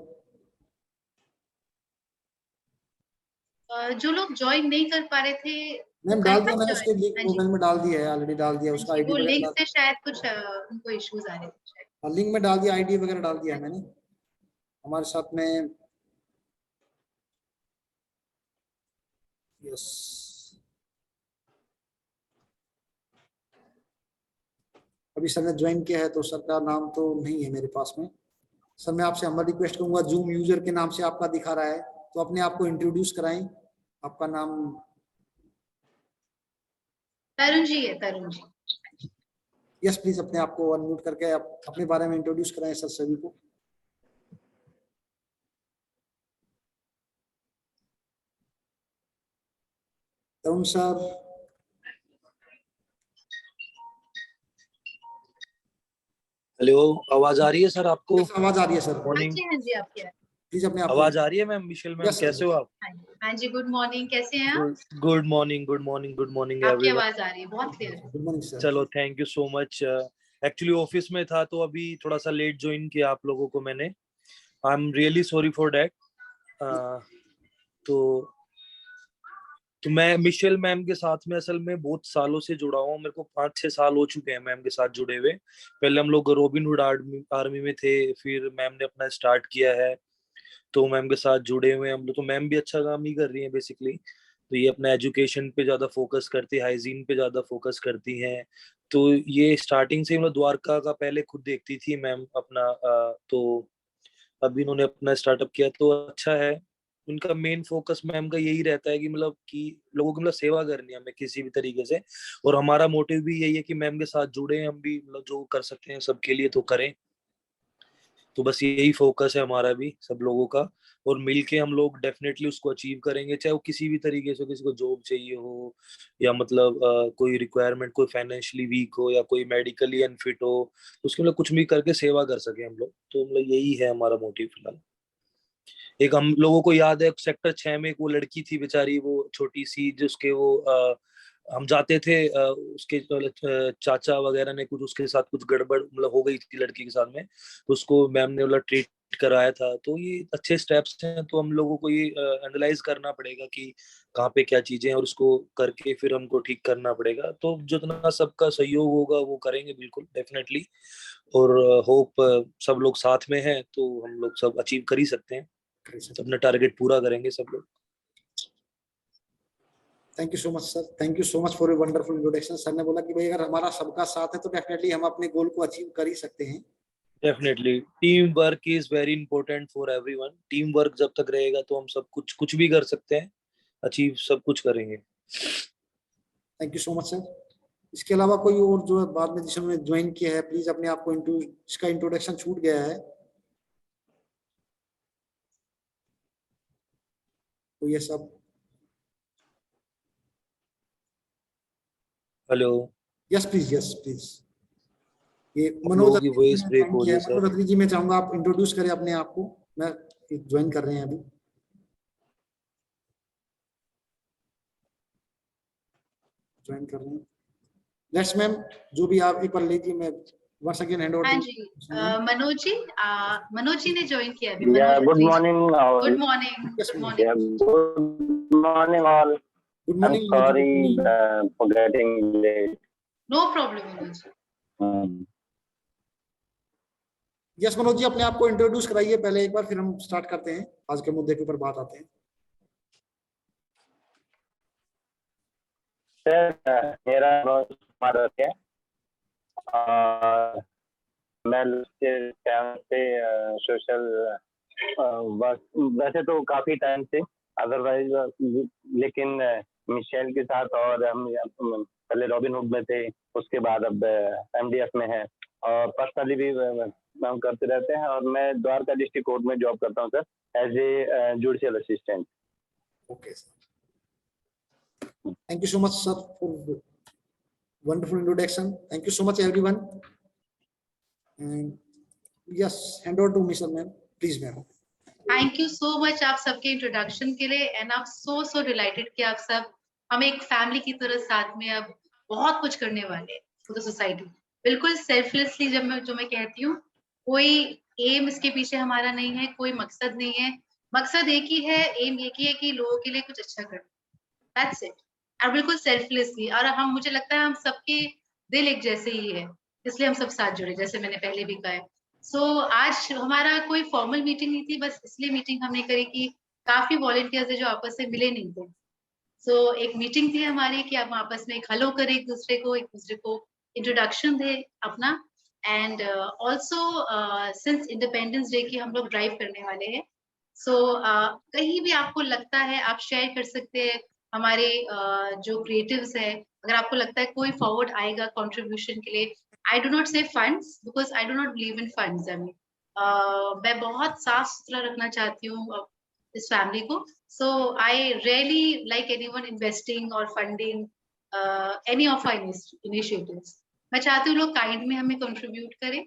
जो लोग ज्वाइन नहीं कर पा रहे थे, मैम डाल दिया, मैंने उसके लिंक मोबाइल में डाल दिया है, ऑलरेडी डाल दिया उसका आईडी वो वगैरह लिंक डाल से शायद कुछ उनको इश्यूज आ रहे थे। दिया, लिंक में डाल दिया, आईडी वगैरह डाल दिया है मैंने। हमारे साथ में यस अभी सर ने ज्वाइन किया है तो सर का नाम तो नहीं है मेरे पास में। सर मैं आपसे हम्बल रिक्वेस्ट करूंगा, जूम यूजर के नाम से आपका दिखा रहा है तो अपने आप को इंट्रोड्यूस कराएं। आपका नाम? तरुण जी है, तरुण जी। यस प्लीज अपने आप को अनम्यूट करके आप अपने बारे में इंट्रोड्यूस कराएं सर सभी को। तरुण सर। हेलो, आवाज आ रही है सर आपको? आवाज आ रही है सर। मॉर्निंग। हाँ जी आपकी प्लीज अपने आप आवाज आ रही है मैम? मिशेल मैम कैसे हो आप? हाँ जी, गुड मॉर्निंग, कैसे हैं आप? Good morning, good morning, good morning आपकी एवरीवन। आवाज आ रही है, बहुत क्लियर है। Good morning sir. चलो, thank you so much. Actually office में था तो अभी थोड़ा सा लेट ज्वाइन किया आप लोगों को मैंने। I am really sorry for that. तो मैं मिशेल मैम के साथ में असल में बहुत सालों से जुड़ा हूँ। मेरे को 5-6 साल हो चुके हैं मैम के साथ जुड़े हुए। पहले हम लोग रॉबिनहुड आर्मी में थे, फिर मैम ने अपना स्टार्ट किया है तो मैम के साथ जुड़े हुए हैं हम लोग। तो मैम भी अच्छा काम ही कर रही है बेसिकली। तो ये अपना एजुकेशन पे ज्यादा फोकस करती है, हाइजीन पे ज्यादा फोकस करती हैं। तो ये स्टार्टिंग से मतलब द्वारका का पहले खुद देखती थी मैम अपना। तो अभी इन्होंने अपना स्टार्टअप किया तो अच्छा है। उनका मेन फोकस मैम का यही रहता है कि मतलब कि लोगों की मतलब सेवा करनी है हमें किसी भी तरीके से। और हमारा मोटिव भी यही है कि मैम के साथ जुड़े, हम भी मतलब जो कर सकते हैं सबके लिए तो करें। तो बस यही फोकस है हमारा भी सब लोगों का। और मिलके हम लोग डेफिनेटली उसको अचीव करेंगे, चाहे वो किसी भी तरीके से, किसी को जॉब चाहिए हो या मतलब कोई रिक्वायरमेंट, कोई फाइनेंशियली वीक हो या कोई मेडिकली अनफिट हो, तो उसके मतलब कुछ भी करके सेवा कर सके हम लोग। तो मतलब यही है हमारा मोटिव फिलहाल। एक हम लोगों को याद है सेक्टर 6 में एक वो लड़की थी बेचारी, वो छोटी सी, जिसके वो हम जाते थे, उसके चाचा वगैरह ने कुछ उसके साथ कुछ गड़बड़ मतलब हो गई थी लड़की के साथ में, तो उसको मैम ने मतलब ट्रीट कराया था। तो ये अच्छे स्टेप्स हैं। तो हम लोगों को ये एनालाइज करना पड़ेगा कि कहाँ पे क्या चीजें हैं और उसको करके फिर हमको ठीक करना पड़ेगा। तो जितना सबका सहयोग होगा वो करेंगे बिल्कुल डेफिनेटली। और होप सब लोग साथ में हैं तो हम लोग सब अचीव कर ही सकते हैं, अपना टारगेट पूरा करेंगे सब लोग। Thank you so much sir, thank you so much for your wonderful introduction. Sir ने बोला कि भाई अगर हमारा सबका साथ है तो डेफिनेटली हम अपने गोल को अचीव कर ही सकते हैं। Definitely team work is very important for everyone. Team work जब तक रहेगा तो हम सब कुछ भी कर सकते हैं, अचीव सब कुछ करेंगे। Thank you so much sir. इसके अलावा कोई और जो बाद में जिसने ज्वाइन किया है, प्लीज अपने आप को इसका इंट्रोडक्शन छूट गया है तो ये सब। Hello. Yes please, yes please. ये आप मनोज लोगों की वॉइस ब्रेक हो रही है सर। मनोज अत्री जी, मैं चाहूंगा आप इंट्रोड्यूस करें अपने आप को। मैं ज्वाइन कर रहे हैं अभी, ज्वाइन कर रहे हैं। लेट्स मैम, जो भी आप एक बार लीजिए, मैं वंस अगेन हैंड ओवर। हाँ जी, मनोज जी ने ज्वाइन किया अभी। Good morning. Good morning. Good morning. Good morning all. Good morning. Sorry for getting late. No problem Manoj. Yes Manoj ji, अपने आप को इंट्रोड्यूस कराइए पहले एक बार, फिर हम स्टार्ट करते हैं, आज के मुद्दे के ऊपर बात आते हैं। सर मेरा नाम कुमार है। मैं सोशल वर्क वैसे तो काफी टाइम से, अदरवाइज लेकिन मिशेल के साथ, और हम पहले रॉबिनहुड में थे, उसके बाद अब एमडीएफ में है, और पर्सनली भी हम करते रहते हैं। और मैं द्वारका डिस्ट्रिक्ट कोर्ट में जॉब करता हूँ sir, as a judicial assistant. Okay sir, thank you so much sir for wonderful introduction. Thank you so much everyone. And yes, hand over to Mr. ma'am, please ma'am. Thank you so much आप सबके introduction के लिए। And आप सो dilated कि आप सब हम एक फैमिली की तरह साथ में अब बहुत कुछ करने वाले हैं फॉर द सोसाइटी। बिल्कुल सेल्फलेसली जो मैं कहती हूँ, कोई एम इसके पीछे हमारा नहीं है, कोई मकसद नहीं है। मकसद एक ही है, एम एक ही है कि लोगों के लिए कुछ अच्छा करना। That's it. और बिल्कुल सेल्फलेसली। और हम, मुझे लगता है हम सबके दिल एक जैसे ही है, इसलिए हम सब साथ जुड़े, जैसे मैंने पहले भी कहा है। आज हमारा कोई फॉर्मल मीटिंग नहीं थी, बस इसलिए मीटिंग हमने करी कि काफी वॉलंटियर्स है जो आपस में मिले नहीं थे। एक मीटिंग थी हमारी कि हम आपस में एक हेलो करें, एक दूसरे को इंट्रोडक्शन दे अपना। And also since independence day की हम लोग ड्राइव करने वाले हैं। कहीं भी आपको लगता है आप शेयर कर सकते हैं हमारे जो क्रिएटिव्स है। अगर आपको लगता है कोई फॉरवर्ड आएगा कंट्रीब्यूशन के लिए, I do not say funds because I do not believe in funds. I mean, मैं बहुत साफ सुथरा रखना चाहती हूँ इस फैमिली को. So I rarely like anyone investing or funding any of our initiatives. मैं चाहती हूँ लोग काइंड में हमें कंट्रीब्यूट करें.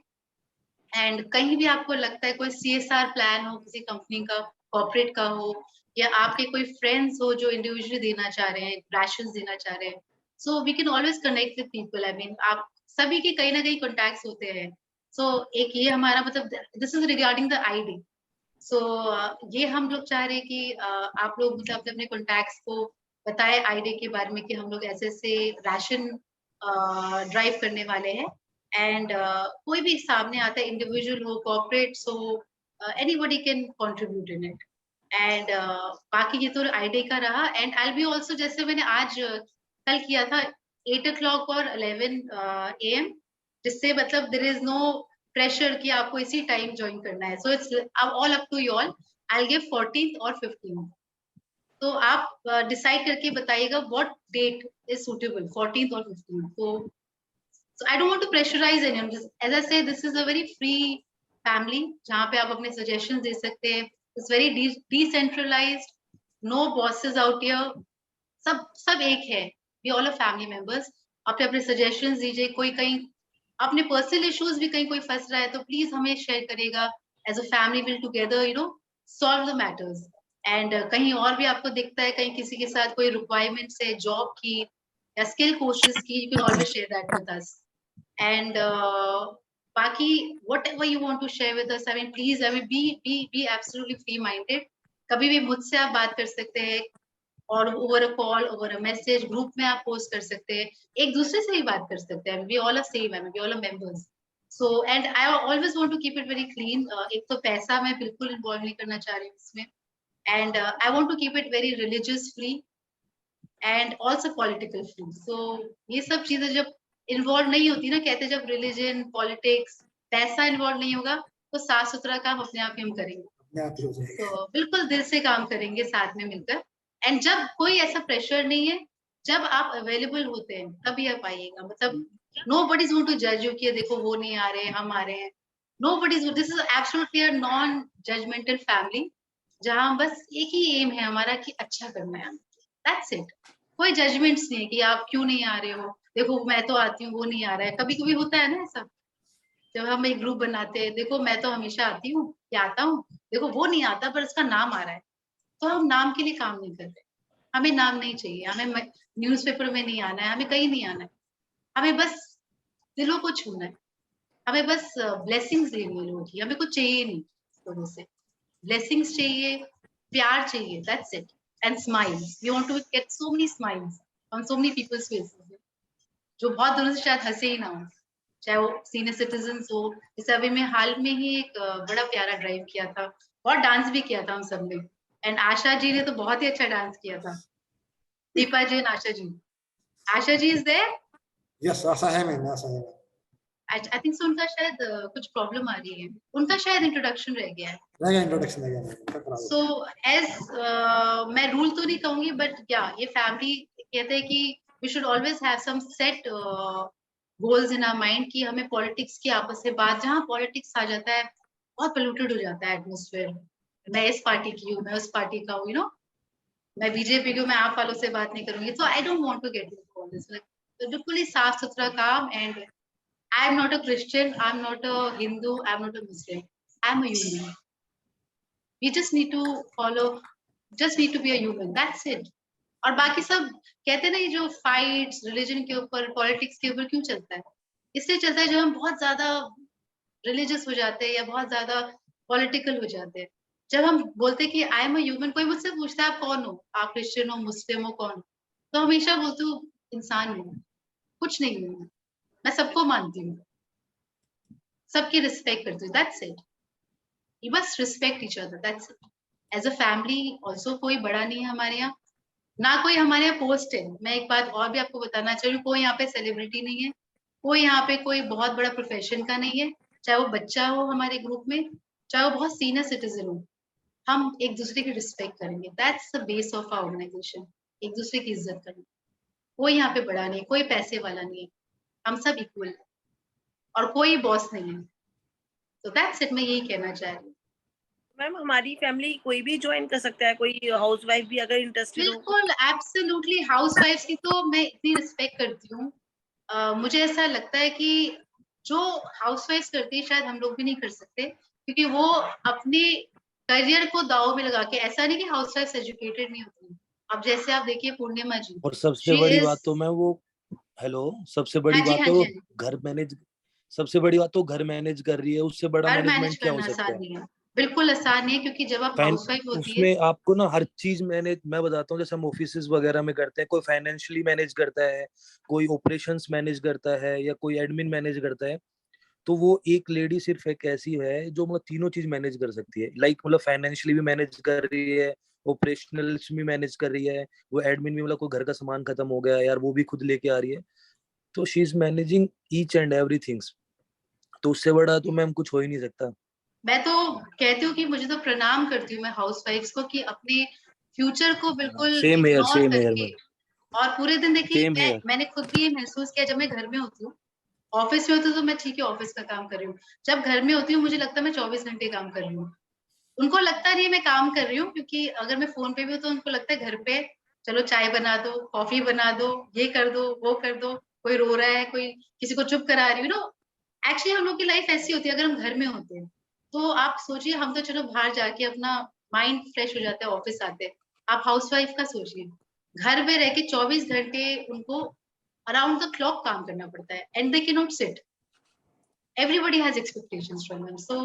एंड कहीं भी आपको लगता है कोई CSR प्लान हो किसी कंपनी का, कॉर्पोरेट का हो, या आपके कोई फ्रेंड्स हो जो इंडिविजुअली देना चाह रहे हैं, राशन देना चाह रहे हैं, so we can always connect with people. I mean आप सभी के कहीं ना कहीं कॉन्टैक्ट्स होते हैं. सो एक ये हमारा मतलब this is regarding the ID. So ये हम लोग चाह रहे हैं कि आप लोग मतलब अपने अपने कॉन्टैक्ट्स को बताए आईडी के बारे में कि हम लोग ऐसे ऐसे राशन ड्राइव करने वाले हैं. एंड कोई भी सामने आता है, इंडिविजुअल हो, कॉर्पोरेट्स हो, anybody can contribute in it. And बाकी ये तो आईडी का रहा. एंड आई बी ऑल्सो, जैसे मैंने आज कल किया था 8 o'clock और 11 AM, जिससे मतलब देयर इज नो प्रेशर कि आपको इसी टाइम ज्वाइन करना है. So it's all up to you all. I give 14th और 15th. तो आप डिसाइड करके बताइएगा what date is suitable, 14th और 15th. So I don't want to pressurize anyone. As I say, this is a very free family जहाँ पे आप अपने suggestions दे सकते हैं. It's very decentralized. No bosses out here. सब एक है. We all are family members. अपने अपने suggestions दीजिए. कोई कहीं अपने personal issues भी कहीं कोई फंस रहा है तो please हमें share करेगा. As a family will together, you know, solve the matters. And कहीं और भी आपको दिखता है कहीं किसी के साथ कोई requirements है job की या skill courses की, you can always share that with us. And बाकी whatever you want to share with us, I mean please, I mean be absolutely free minded. कभी भी मुझसे आप बात कर सकते हैं, और over a call, over a message, group में आप post कर सकते हैं, एक दूसरे से ही बात कर सकते हैं. We all are same, I mean we all are members. So and I always want to keep it very clean. एक तो पैसा मैं बिल्कुल involve नहीं करना चाह रही हूँ इसमें. And I want to keep it very religious free and also political free. So ये सब चीजें जब इन्वॉल्व नहीं होती ना, कहते जब रिलीजन, पॉलिटिक्स, पैसा इन्वॉल्व नहीं होगा तो साफ सुथरा काम अपने आप ही हम करेंगे. तो बिल्कुल दिल से काम करेंगे साथ में मिलकर. एंड जब कोई ऐसा प्रेशर नहीं है, जब आप अवेलेबल होते हैं तभी आप आइएगा. मतलब nobody is going to judge you कि देखो वो नहीं आ रहे हैं, हम आ रहे हैं. Nobody is. This is absolutely a non-judgmental family जहाँ बस एक ही एम है हमारा कि अच्छा करना है. That's it. कोई जजमेंट्स नहीं है कि आप क्यों नहीं आ रहे हो, देखो मैं तो आती हूँ वो नहीं आ रहा है. कभी कभी होता है ना ऐसा, जब हम एक ग्रुप बनाते हैं, देखो मैं तो हमेशा आती हूँ या आता हूँ, देखो वो नहीं आता पर उसका नाम आ रहा है. तो हम नाम के लिए काम नहीं करते. हमें नाम नहीं चाहिए, हमें न्यूज़पेपर में नहीं आना है, हमें कहीं नहीं आना है. हमें बस दिलों को छूना है, हमें बस ब्लेसिंग्स लेनी है लोगों की. हमें कुछ चाहिए नहीं लोगों से, ब्लेसिंग्स चाहिए, प्यार चाहिए. That's it. And smiles. We want to get so many smiles on so many peoples faces जो बहुत दिनों से शायद हंसे ही ना हो, चाहे वो सीनियर सिटीजन हो. जैसे अभी मैं हाल में ही एक बड़ा प्यारा ड्राइव किया था, बहुत डांस भी किया था हम सब ने. एंड आशा जी ने तो बहुत ही अच्छा डांस किया था. Deepa ji and Asha ji. Asha ji is there? Yes, Asha है. मैं आशा है. I think so. उनका शायद कुछ प्रॉब्लम आ रही है, उनका शायद इंट्रोडक्शन रह गया है. इंट्रोडक्शन रह गया. सो एज मैं रूल तो नहीं कहूंगी, बट क्या ये फैमिली कहते हैं कि we should always have some set goals in our mind कि हमें पॉलिटिक्स की आपस में बात, जहाँ पॉलिटिक्स आ जाता है बहुत पोल्यूटेड हो जाता है एटमॉस्फेयर. मैं इस पार्टी की हूँ, मैं उस पार्टी का हूँ, यू नो, मैं बीजेपी की हूँ, मैं आप वालों से बात नहीं करूंगी. So I don't want to get into all this. बिल्कुल ही साफ सुथरा काम. And I am not a Christian, I am not a Hindu, I am not a Muslim, I am a human. We just need to follow, just need to be a human. That's it. और बाकी सब कहते हैं ना, ये जो fights religion के ऊपर, पॉलिटिक्स के ऊपर क्यों चलता है? इसलिए चलता है जब हम बहुत ज्यादा रिलीजियस हो जाते हैं या बहुत ज्यादा पॉलिटिकल हो जाते हैं. जब हम बोलते हैं कि आई एम अ ह्यूमन, कोई मुझसे पूछता है आप कौन हो, आप क्रिश्चियन हो, मुस्लिम हो, कौन हो, तो हमेशा बोलती हूँ इंसान हूँ, कुछ नहीं हूँ, मैं सबको मानती हूँ, सबकी रिस्पेक्ट करती हूँ. That's it. You must respect each other. That's it. As a family also कोई बड़ा नहीं है हमारे यहाँ, ना कोई हमारे यहाँ पोस्ट है. मैं एक बात और भी आपको बताना चाह रही हूँ, कोई यहाँ पे सेलिब्रिटी नहीं है, कोई यहाँ पे कोई बहुत बड़ा प्रोफेशन का नहीं है. चाहे वो बच्चा हो हमारे ग्रुप में, चाहे वो बहुत सीनियर सिटीजन हो, हम एक दूसरे की रिस्पेक्ट करेंगे. That's the base of our organization. एक दूसरे की इज्जत करेंगे. कोई यहाँ पे बड़ा नहीं, कोई पैसे वाला नहीं है, हम सब इक्वल है. और कोई बॉस नहीं है। तो दैट्स इट, मैं यही कहना चाह रही हूँ। मैम हमारी फैमिली कोई भी ज्वाइन कर सकता है, कोई हाउसवाइफ भी अगर इंटरेस्टेड हो? बिल्कुल, एब्सोल्युटली। हाउसवाइफ्स की तो मैं इतनी रिस्पेक्ट करती हूँ। मुझे ऐसा लगता है कि जो हाउसवाइफ्स करती है शायद हम लोग भी नहीं कर सकते, क्योंकि वो अपने करियर को दांव में लगा के, ऐसा नहीं कि हाउसवाइफ्स एजुकेटेड नहीं होती। अब जैसे आप देखिए पूर्णिमा जी, और सबसे शी बड़ी इज, बात तो मैं वो हेलो सबसे बड़ी हाँ जी, बात हाँ है जी, वो हाँ जी, घर मैनेज सबसे बड़ी बात तो घर मैनेज कर रही है, उससे बड़ा घर मैनेज मैनेजमेंट क्या हो करना सकता आसान है? नहीं है, बिल्कुल आसान नहीं है, क्योंकि जब आप हाउसवाइफ होती है। उसमें आपको ना हर चीज मैं बताता हूँ, जैसे हम ऑफिस वगैरह में करते हैं, कोई फाइनेंशियली मैनेज करता है, कोई ऑपरेशंस मैनेज करता है, या कोई एडमिन मैनेज करता है। तो वो एक लेडी सिर्फ एक ऐसी है जो मतलब तीनों चीज मैनेज कर सकती है। लाइक मतलब फाइनेंशियली भी मैनेज कर रही है, ऑपरेशनल्स भी मैनेज कर रही है, वो एडमिन भी, मतलब कोई घर का सामान खत्म हो गया यार वो भी खुद लेके आ रही है। तो she is managing each and everything. तो उससे बड़ा तो मैम कुछ हो ही नहीं सकता। मैं तो कहती हूँ कि मुझे तो प्रणाम करती हूँ मैं हाउसवाइफ्स को, कि अपने फ्यूचर को बिल्कुल same here ignore same here करके, मैम, और पूरे दिन देखिए, सेम हेयर। मैंने खुद भी ये महसूस किया जब मैं घर में होती हूँ। ऑफिस में होती हूँ तो मैं ठीक है ऑफिस का काम कर रही हूँ, जब घर में होती हूँ मुझे लगता है मैं 24 घंटे काम कर रही हूँ। उनको लगता नहीं है मैं काम कर रही हूँ, क्योंकि अगर मैं फोन पे भी हूँ तो उनको लगता है घर पे चलो चाय बना दो, कॉफी बना दो, ये कर दो, वो कर दो, कोई रो रहा है, कोई किसी को चुप करा रही हूँ नो। एक्चुअली हम लोग की लाइफ ऐसी होती है अगर हम घर में होते हैं। तो आप सोचिए, हम तो चलो बाहर जाके अपना माइंड फ्रेश हो जाता है ऑफिस आते हैं, आप हाउसवाइफ का सोचिए, घर में रह के 24 घंटे उनको अराउंड द क्लॉक काम करना पड़ता है, and they can not sit. Everybody has expectations from them, so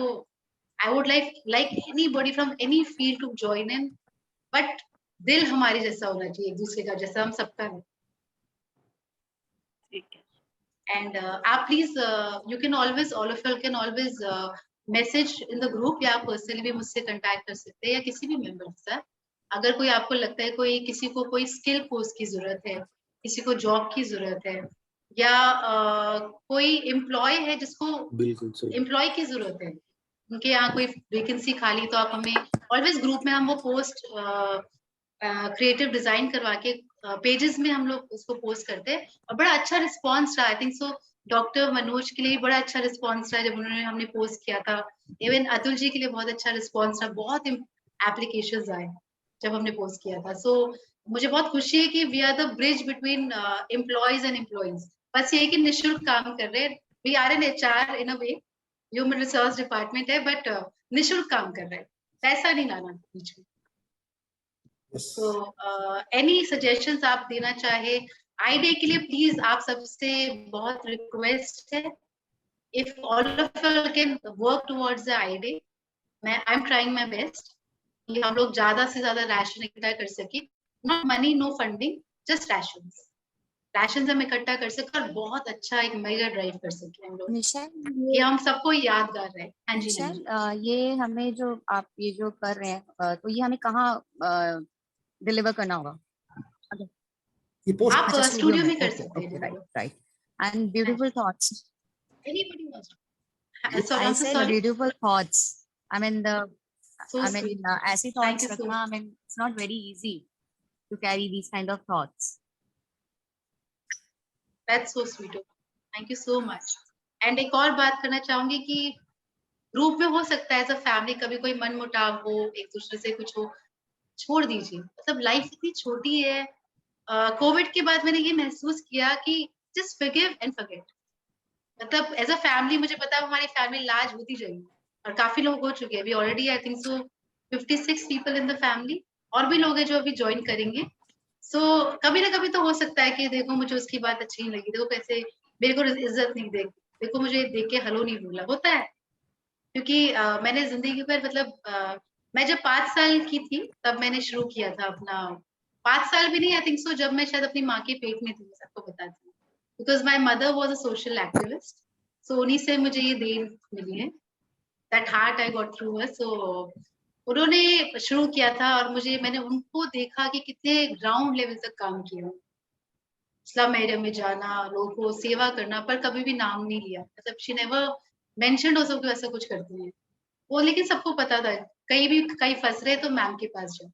I would like anybody from any field to join in, but दिल हमारे जैसा होना चाहिए, एक दूसरे का जैसा हम सबका है। ठीक है। And आप please, you can always, all of you can always message in the group, या पर्सनली भी मुझसे कांटेक्ट कर सकते हैं, या किसी भी मेंबर के साथ। अगर कोई आपको लगता है कोई किसी को कोई स्किल पोस्ट की जरूरत है, किसी को जॉब की जरूरत है, या कोई एम्प्लॉय है जिसको बिल्कुल सही। एम्प्लॉय की जरूरत है, उनके यहाँ कोई वैकेंसी खाली, तो आप हमें ऑलवेज ग्रुप में, हम वो पोस्ट क्रिएटिव डिजाइन करवा के पेजेस में हम लोग उसको पोस्ट करते हैं, और बड़ा अच्छा रिस्पॉन्स रहा। आई थिंक सो डॉक्टर मनोज के लिए बड़ा अच्छा रिस्पॉन्स रहा जब उन्होंने हमने पोस्ट किया था। इवन अतुल जी के लिए बहुत अच्छा रिस्पॉन्स रहा, बहुत एप्लीकेशंस आए जब हमने पोस्ट किया था। सो मुझे बहुत खुशी है कि we are the bridge between employees and employees. बस ये कि निःशुल्क काम कर रहे हैं, we are an HR in a way, human resource department है, बट निःशुल्क काम कर रहे हैं, पैसा नहीं लाना बीच में। तो एनी सजेशंस आप देना चाहे आईडे के लिए, प्लीज आप सबसे बहुत रिक्वेस्ट है, if all of you can work towards the ID, मैं I am trying my best कि हम लोग ज्यादा से ज्यादा राशन इकट्ठा कर सके, not money, no funding, just ration हम इकट्ठा कर सके, और बहुत अच्छा एक मेगा ड्राइव कर सके हम लोग, मिशेल, ये हम सबको यादगार रहे। हाँ जी, हाँ मिशेल, जी। ये हमें जो आप ये जो कर रहे हैं, तो ये हमें कहाँ डिलीवर करना होगा? ये पोस्ट आप अच्छा, स्टूडियो में कर ओके सकते हैं okay, right deliver। Right. And beautiful thoughts. Anybody wants to? So I I'm so said sorry. beautiful thoughts. I mean So sweet. ऐसी Thank thoughts you so रखना, much. I mean it's not very easy to carry these kind of thoughts. That's so sweet. Thank you so much. And एक और बात करना चाहूंगी कि group में हो सकता है एज अ फैमिली कभी कोई मन मुटाव हो, एक दूसरे से कुछ हो, छोड़ दीजिए, मतलब लाइफ इतनी छोटी है। कोविड के बाद मैंने ये महसूस किया कि जस्ट फॉरगिव एंड फॉरगेट। मतलब एज अ फैमिली मुझे पता है हमारी फैमिली लार्ज होती जाएगी, और काफी लोग हो चुके हैं अभी already, I think so 56 people in the family, और भी लोग हैं जो अभी ज्वाइन करेंगे। सो कभी ना कभी तो हो सकता है कि देखो मुझे उसकी बात अच्छी नहीं लगी, देखो कैसे मेरे को इज्जत नहीं दे, देखो मुझे देख के हेलो नहीं बोला, होता है। क्योंकि मैंने जिंदगी पर मतलब मैं जब 5 साल की थी तब मैंने शुरू किया था अपना, 5 साल भी नहीं, आई थिंक सो जब मैं शायद अपनी माँ के पेट में थी, मैं सबको बताती हूँ, because my mother was a social activist. So उन्हीं से मुझे ये देन मिली है, that heart I got through her. So उन्होंने शुरू किया था, और मैंने उनको देखा कि कितने ग्राउंड लेवल तक काम किया, स्लम एरिया में जाना, लोगों को सेवा करना, पर कभी भी नाम नहीं लिया, मतलब शी नेवर मेंशन्ड ऑल्सो कि ऐसा कुछ करती है वो, लेकिन सबको पता था कहीं फंस रहे तो मैम के पास जाओ।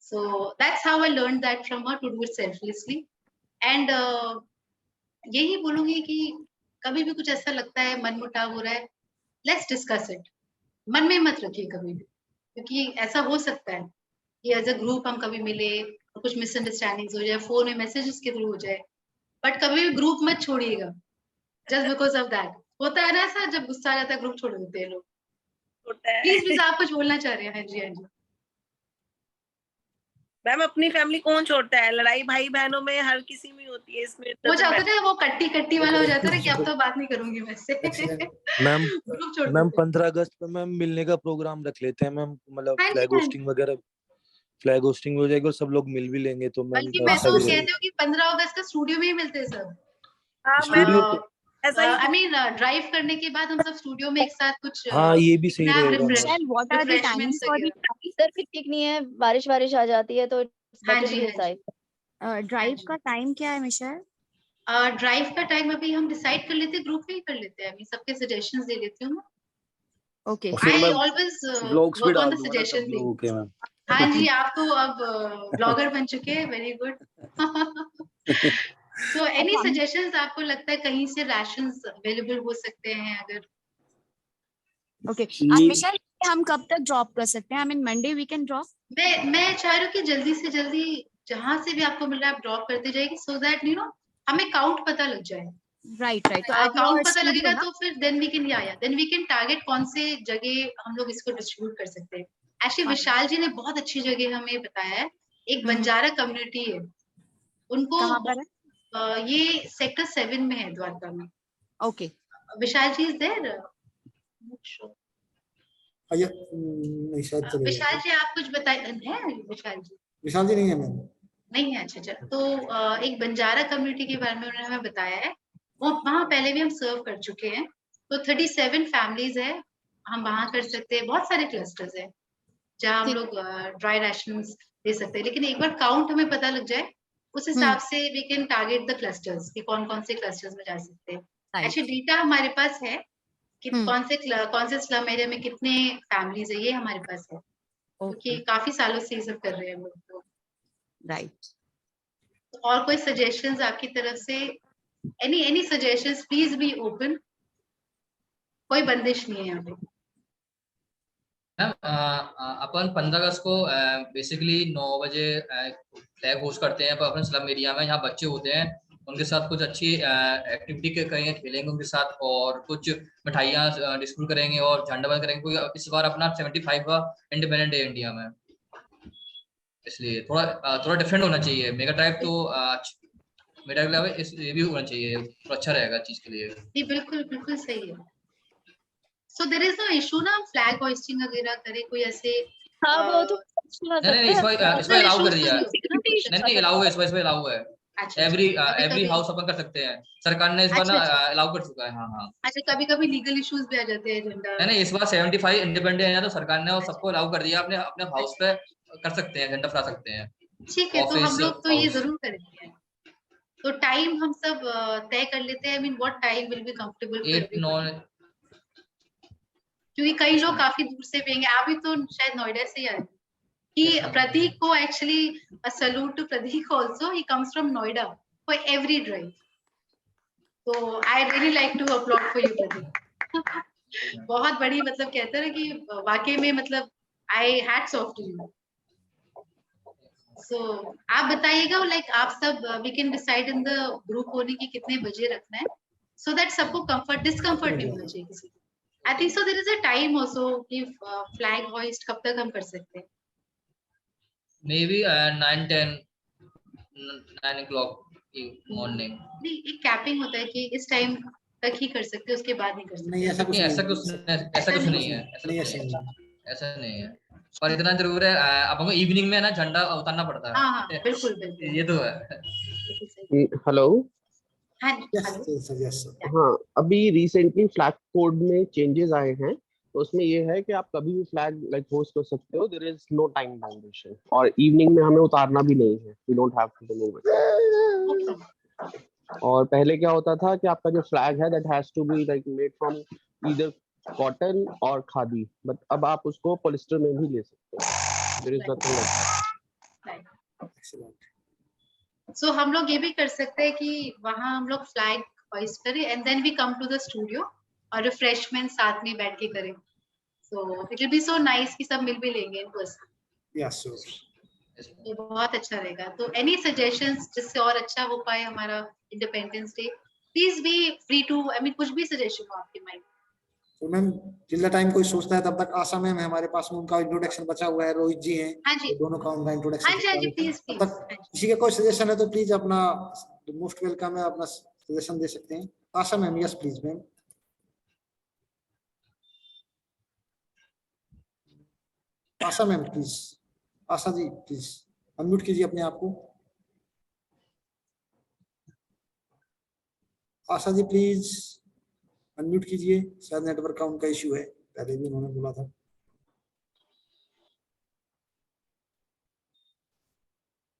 So that's how I learn that from her, to do it selflessly. And यही बोलूंगी कि कभी भी कुछ ऐसा लगता है मन मुटाव हो रहा है, लेट्स डिस्कस इट। मन में मत रखिए कभी भी, क्योंकि ऐसा हो सकता है कि एज अ ग्रुप हम कभी मिले और कुछ मिसअंडरस्टैंडिंग्स हो जाए, फोन में मैसेजेस के थ्रू हो जाए, बट कभी भी ग्रुप मत छोड़िएगा जस्ट बिकॉज ऑफ दैट। होता है ना ऐसा, जब गुस्सा आ जाता है ग्रुप छोड़ देते हैं लोग। होता है। प्लीज आप कुछ बोलना चाह रहे हैं? हाँ जी, हाँ जी। मैम अपनी फैमिली कौन छोड़ता है, लड़ाई भाई बहनों में हर किसी में होती है, इसमें वो चाहते थे वो कट्टी कट्टी वाला हो जाता है कि अब तो बात नहीं करूंगी मैं इससे। मैम ग्रुप छोड़ मैम देते हैं। 15 अगस्त पे मैम मिलने का प्रोग्राम रख लेते हैं मैम, मतलब हाँ जी, फ्लैग हाँ जी। होस्टिंग वगैरह, फ्लैग होस्टिंग हो जाएगी और सब लोग मिल भी लेंगे तो मैम बल्कि मैं तो सही कहती रहेगा। हूँ कि 15 अगस्त का स्टूडियो में ही मिलते हैं सब। हाँ मैं स्टूडियो ऐसा ही आई मीन ड्राइव करने के बाद हम सब स्टूडियो में एक साथ कुछ हाँ ये भी सही रहेगा ma'am. Michelle, what are the timings for the इधर भी ठीक नहीं है, बारिश वारिश आ जाती है तो हाँ better जी, to हाँ decide. ड्राइव का टाइम क्या है मिशेल? ड्राइव का टाइम अभी हम डिसाइड कर लेते हैं, ग्रुप में ही कर लेते हैं। मैं सबके सजेशंस दे लेती हूँ। ओके, और फिर आई मैं ऑलवेज व्लॉग्स भी वर्क ऑन डाल द दूंगा ना सब सजेशन लोगों के मैम। हाँ जी, आप तो अब ब्लॉगर बन चुके हैं, वेरी गुड। तो एनी सजेशंस आपको लगता है कहीं से राशंस अवेलेबल हो सकते हैं अगर? ओके, मिशेल हम कब तक ड्रॉप कर सकते हैं? I mean Monday we can drop? मैं चाह रही हूँ कि जल्दी से जल्दी जहां से भी आपको मिल रहा है आप ड्रॉप करते जाएगी, सो दैट यू नो हमें काउंट पता लग जाए। राइट राइट, तो आप काउंट पता लगेगा तो फिर देन वी कैन टारगेट कौन से जगह हम लोग इसको डिस्ट्रीब्यूट कर सकते हैं। एक्चुअली विशाल जी ने बहुत अच्छी जगह हमें बताया है, एक बंजारा कम्युनिटी है, उनको कहाँ पर है? ये सेक्टर 7 में है, द्वारका में। Okay, Vishal ji is there? नहीं शायद चले विशाल गए। जी आप कुछ बताए हैं? विशाल जी विशाल जी नहीं है मैम। नहीं है? अच्छा अच्छा। तो एक बंजारा कम्युनिटी के बारे में उन्होंने हमें बताया है, वो वहाँ पहले भी हम सर्व कर चुके हैं। तो 37 फैमिलीज है, हम वहाँ कर सकते हैं। बहुत सारे क्लस्टर्स है जहाँ हम लोग ड्राई राशंस दे सकते हैं, लेकिन एक बार काउंट हमें पता लग जाए उस हिसाब से we can target the clusters कि कौन कौन से क्लस्टर्स में जा सकते हैं। एक्चुअली डेटा हमारे पास है कि कौन से स्लम एरिया में कितने फैमिलीज है, ये हमारे पास है, क्योंकि काफी सालों से ये सब कर रहे हैं हम लोग। तो राइट, और कोई सजेशंस आपकी तरफ से? Any suggestions, please be open, कोई बंदिश नहीं है यहाँ पे। मैम अपन 15 अगस्त को बेसिकली 9 बजे फ्लैग होस्ट करते हैं अपने स्लम एरिया में। यहाँ बच्चे होते हैं, उनके साथ कुछ अच्छी एक्टिविटी करेंगे, खेलेंगे उनके साथ और कुछ मिठाइयाँ डिस्ट्रीब्यूट करेंगे और झंडा बंद करेंगे। क्योंकि इस बार अपना 75 का इंडिपेंडेंट डे इंडिया में, इसलिए थोड़ा डिफरेंट होना चाहिए। मेगा ड्राइव तो मेरा ये भी होना चाहिए तो अच्छा रहेगा चीज के लिए। जी बिल्कुल बिल्कुल सही है। So there is no issue ना, फ्लैग होइस्टिंग वगैरह करे कोई ऐसे? हाँ वो तो नहीं इस बार अलाउ कर दिया है। नहीं अलाउ है, इस बार अलाउ है। एवरी हाउस अपन कर सकते हैं, सरकार ने इस बार ना अलाउ कर चुका है। हाँ हाँ। अच्छा, कभी कभी लीगल इश्यूज भी आ जाते हैं झंडा? नहीं इस बार 75 इंडिपेंडेंट है तो सरकार ने सबको अलाउ कर दिया, अपने अपने हाउस पे कर सकते हैं, झंडा फहरा सकते हैं। ठीक है, तो हम लोग तो ये जरूर करेंगे। तो टाइम हम सब तय कर लेते हैं। I mean what time will be comfortable for everyone, क्योंकि कई लोग काफी दूर से भी आएंगे। आप भी तो शायद नोएडा से ही आए कि प्रतीक को, actually salute to Prateek also, he comes from Noida for every drive. तो I really like to applaud for you Prateek. बहुत बड़ी, मतलब कहते हैं कि वाकई में, मतलब I hats off to you. So आप बताइएगा, लाइक आप सब we can decide in the group होने की कितने बजे रखना है, सो दैट सबको कंफर्ट डिस्कंफर्ट नहीं होना चाहिए किसी को। I think so there is a time also कि फ्लैग होइस्ट कब तक हम कर सकते हैं? Maybe 9 o'clock morning. नहीं, एक कैपिंग होता है कि इस टाइम तक ही कर सकते हैं, उसके बाद नहीं कर सकते। नहीं ऐसा कुछ नहीं है, ऐसा नहीं है। पर इतना जरूर है, अब हमको इवनिंग में ना झंडा उतारना पड़ता है। हाँ बिल्कुल बिल्कुल, ये तो है। हेलो। हाँ हाँ, अभी रिसेंटली फ्लैग कोड में चेंजेस आए हैं, तो उसमें ये है कि आप कभी भी फ्लैग लाइक होस्ट कर सकते हो, there is no time boundation, और इवनिंग में हमें उतारना भी नहीं है, we don't have to remove it. और पहले क्या होता था कि आपका जो फ्लैग है that has to be like made from either cotton और खादी, बट अब आप उसको पॉलिस्टर में भी ले सकते हो, there is nothing like that. So हम लोग ये भी कर सकते हैं कि वहाँ हम लोग फ्लैग hoist करें and then we come to the studio और refreshment साथ में बैठ के करें. So it will be so nice कि सब मिल भी लेंगे in person. Yes, sure. ये बहुत अच्छा रहेगा. तो any suggestions जिससे और अच्छा हो पाए हमारा Independence Day, please be free to, I mean कुछ भी suggestion हो आपके mind. तो मैम टिल द टाइम कोई सोचता है तब तक आशा मैम है हमारे पास में, उनका इंट्रोडक्शन बचा हुआ है, रोहित जी हैं, तो दोनों का उनका इंट्रोडक्शन. हाँ जी प्लीज तब तक किसी का कोई सजेशन है तो प्लीज अपना मोस्ट वेलकम है, अपना सजेशन दे सकते हैं. Asha ma'am, yes please ma'am. Asha ma'am please. Asha ji please unmute कीजिए अपने आप को. आशा जी प्लीज अनम्यूट कीजिए, शायद नेटवर्क का उनका इश्यू है, पहले भी उन्होंने बोला था.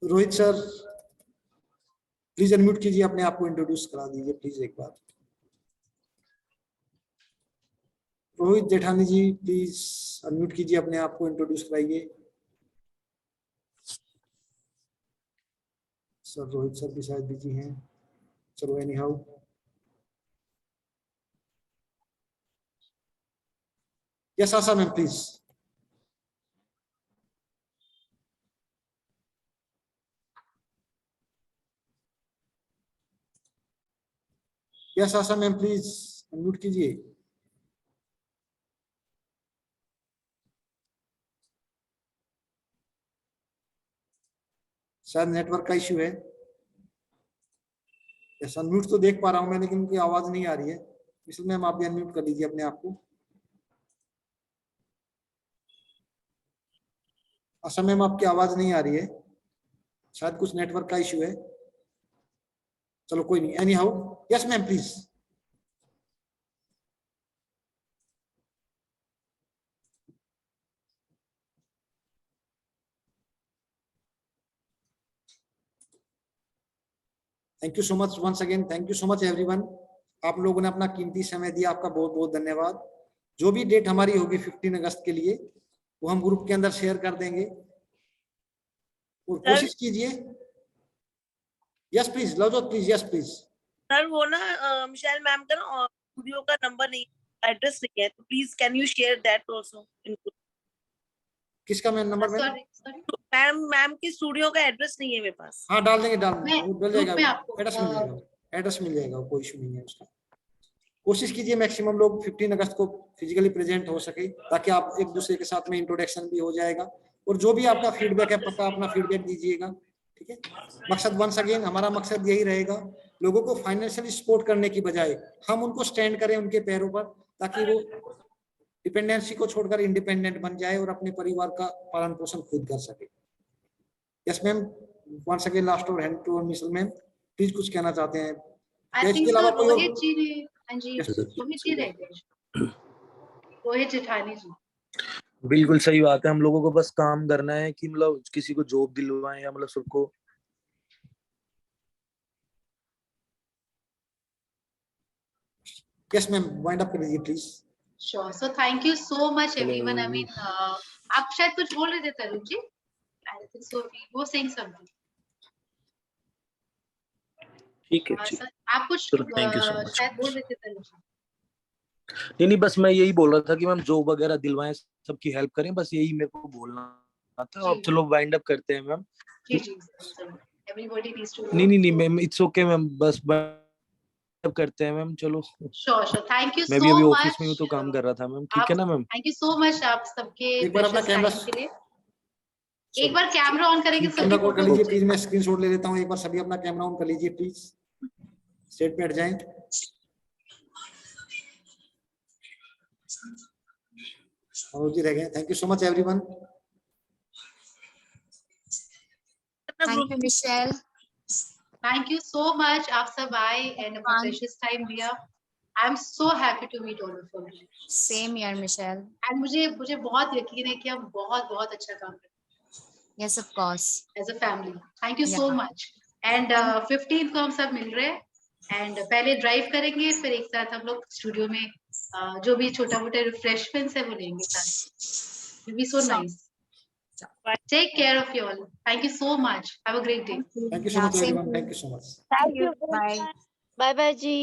रोहित सर प्लीज अनम्यूट कीजिए, अपने आप को इंट्रोड्यूस करा दीजिए प्लीज एक बार. रोहित जेठानी जी प्लीज अनम्यूट कीजिए, अपने आप को इंट्रोड्यूस कराइए. सर रोहित सर भी शायद बिजी हैं. चलो any how. Yes, Asa ma'am, please. Yes, Asa ma'am, please unmute कीजिए. शायद नेटवर्क का इश्यू है. यस, अनम्यूट तो देख पा रहा हूं मैं, लेकिन उनकी आवाज नहीं आ रही है. इसलिए मैम आप भी अनम्यूट कर लीजिए अपने आप को. आशा मैम आपकी आवाज नहीं आ रही है, शायद कुछ नेटवर्क का इश्यू है. चलो कोई नहीं, anyhow. Yes ma'am please. Thank you so much once again. Thank you so much everyone. आप लोगों ने अपना कीमती समय दिया, आपका बहुत बहुत धन्यवाद. जो भी डेट हमारी होगी 15 अगस्त के लिए, वो हम ग्रुप के अंदर शेयर कर देंगे. और कोशिश कीजिए. Yes please Lovejot please. Yes please. Sir वो ना मिशेल मैम का ना स्टूडियो का नंबर नहीं, एड्रेस नहीं है, तो please can you share that also. किसका मैम नंबर? मैम की स्टूडियो का एड्रेस नहीं है मेरे पास. हाँ डाल देंगे, डल जाएगा. एड्रेस मिल जाएगा, एड्रेस मिल जाएगा, कोई इशू नहीं है उसका. कोशिश कीजिए मैक्सिमम लोग 15 अगस्त को फिजिकली प्रेजेंट हो सके, ताकि आप एक दूसरे के साथ में इंट्रोडक्शन भी हो जाएगा. और जो भी आपका फीडबैक है पक्का अपना फीडबैक दीजिएगा. ठीक है. मकसद वंस अगेन हमारा मकसद यही रहेगा, लोगों को फाइनेंशियली सपोर्ट करने की बजाय हम उनको स्टैंड करें उनके पैरों पर, ताकि वो डिपेंडेंसी को छोड़कर इंडिपेंडेंट बन जाए और अपने परिवार का पालन पोषण खुद कर सके. Yes ma'am, once again last और hand to Michelle ma'am, please कुछ कहना चाहते हैं? इसके अलावा कोई रोहित जेठानी जी. बिल्कुल सही बात है. हम लोगों को बस काम करना है कि मतलब किसी को जॉब दिलवाएं, या मतलब सबको. यस मैम, वाइंड अप कर दीजिए please. Sure. So thank you so much everyone. I mean, आप शायद कुछ बोल रहे थे Tarun ji. I think so. वो saying something. ठीक है. आप कुछ शायद बोल रहे थे तरुण जी. नहीं, बस मैं यही बोल रहा था कि मैम जॉब वगैरह दिलवाएं, सबकी हेल्प करें, बस यही मेरे को बोलना था. अब चलो वाइंड अप करते हैं मैम. Everybody needs to. नहीं मैम, इट्स ओके मैम, बस अब करते हैं मैम. चलो. Sure. Thank you so much. मैं भी अभी ऑफिस में हूँ तो काम कर रहा था मैम. ठीक है ना ma'am? Thank you so much आप सबके एक बार अपना कैमरा के लिए. एक बार कैमरा ऑन करेंगे सभी. कैमरा ऑन कर लीजिए प्लीज. मैं स्क्रीनशॉट ले लेता हूँ. एक बार सभी अपना कैमरा ऑन कर लीजिए प्लीज. स्टेट पे हट जाएं. जी रह गए. Thank you so much everyone. Thank you Michelle. Thank you so much. आप सब आए and अपना precious time दिया. I'm so happy to meet all of you. Same here, Michelle. And मुझे बहुत यकीन है कि हम बहुत अच्छा काम करेंगे. Yes, of course. As a family. Thank you so much. And 15th को हम सब मिल रहे हैं. And पहले ड्राइव करेंगे, फिर एक साथ हम लोग स्टूडियो में जो भी छोटा मोटा रिफ्रेशमेंट्स है वो लेंगे साथ. It'll be so nice. Take care of you all. Thank you so much. Have a great day. Thank you so much everyone. Thank you so much. Thank you. Bye. Bye bye ji.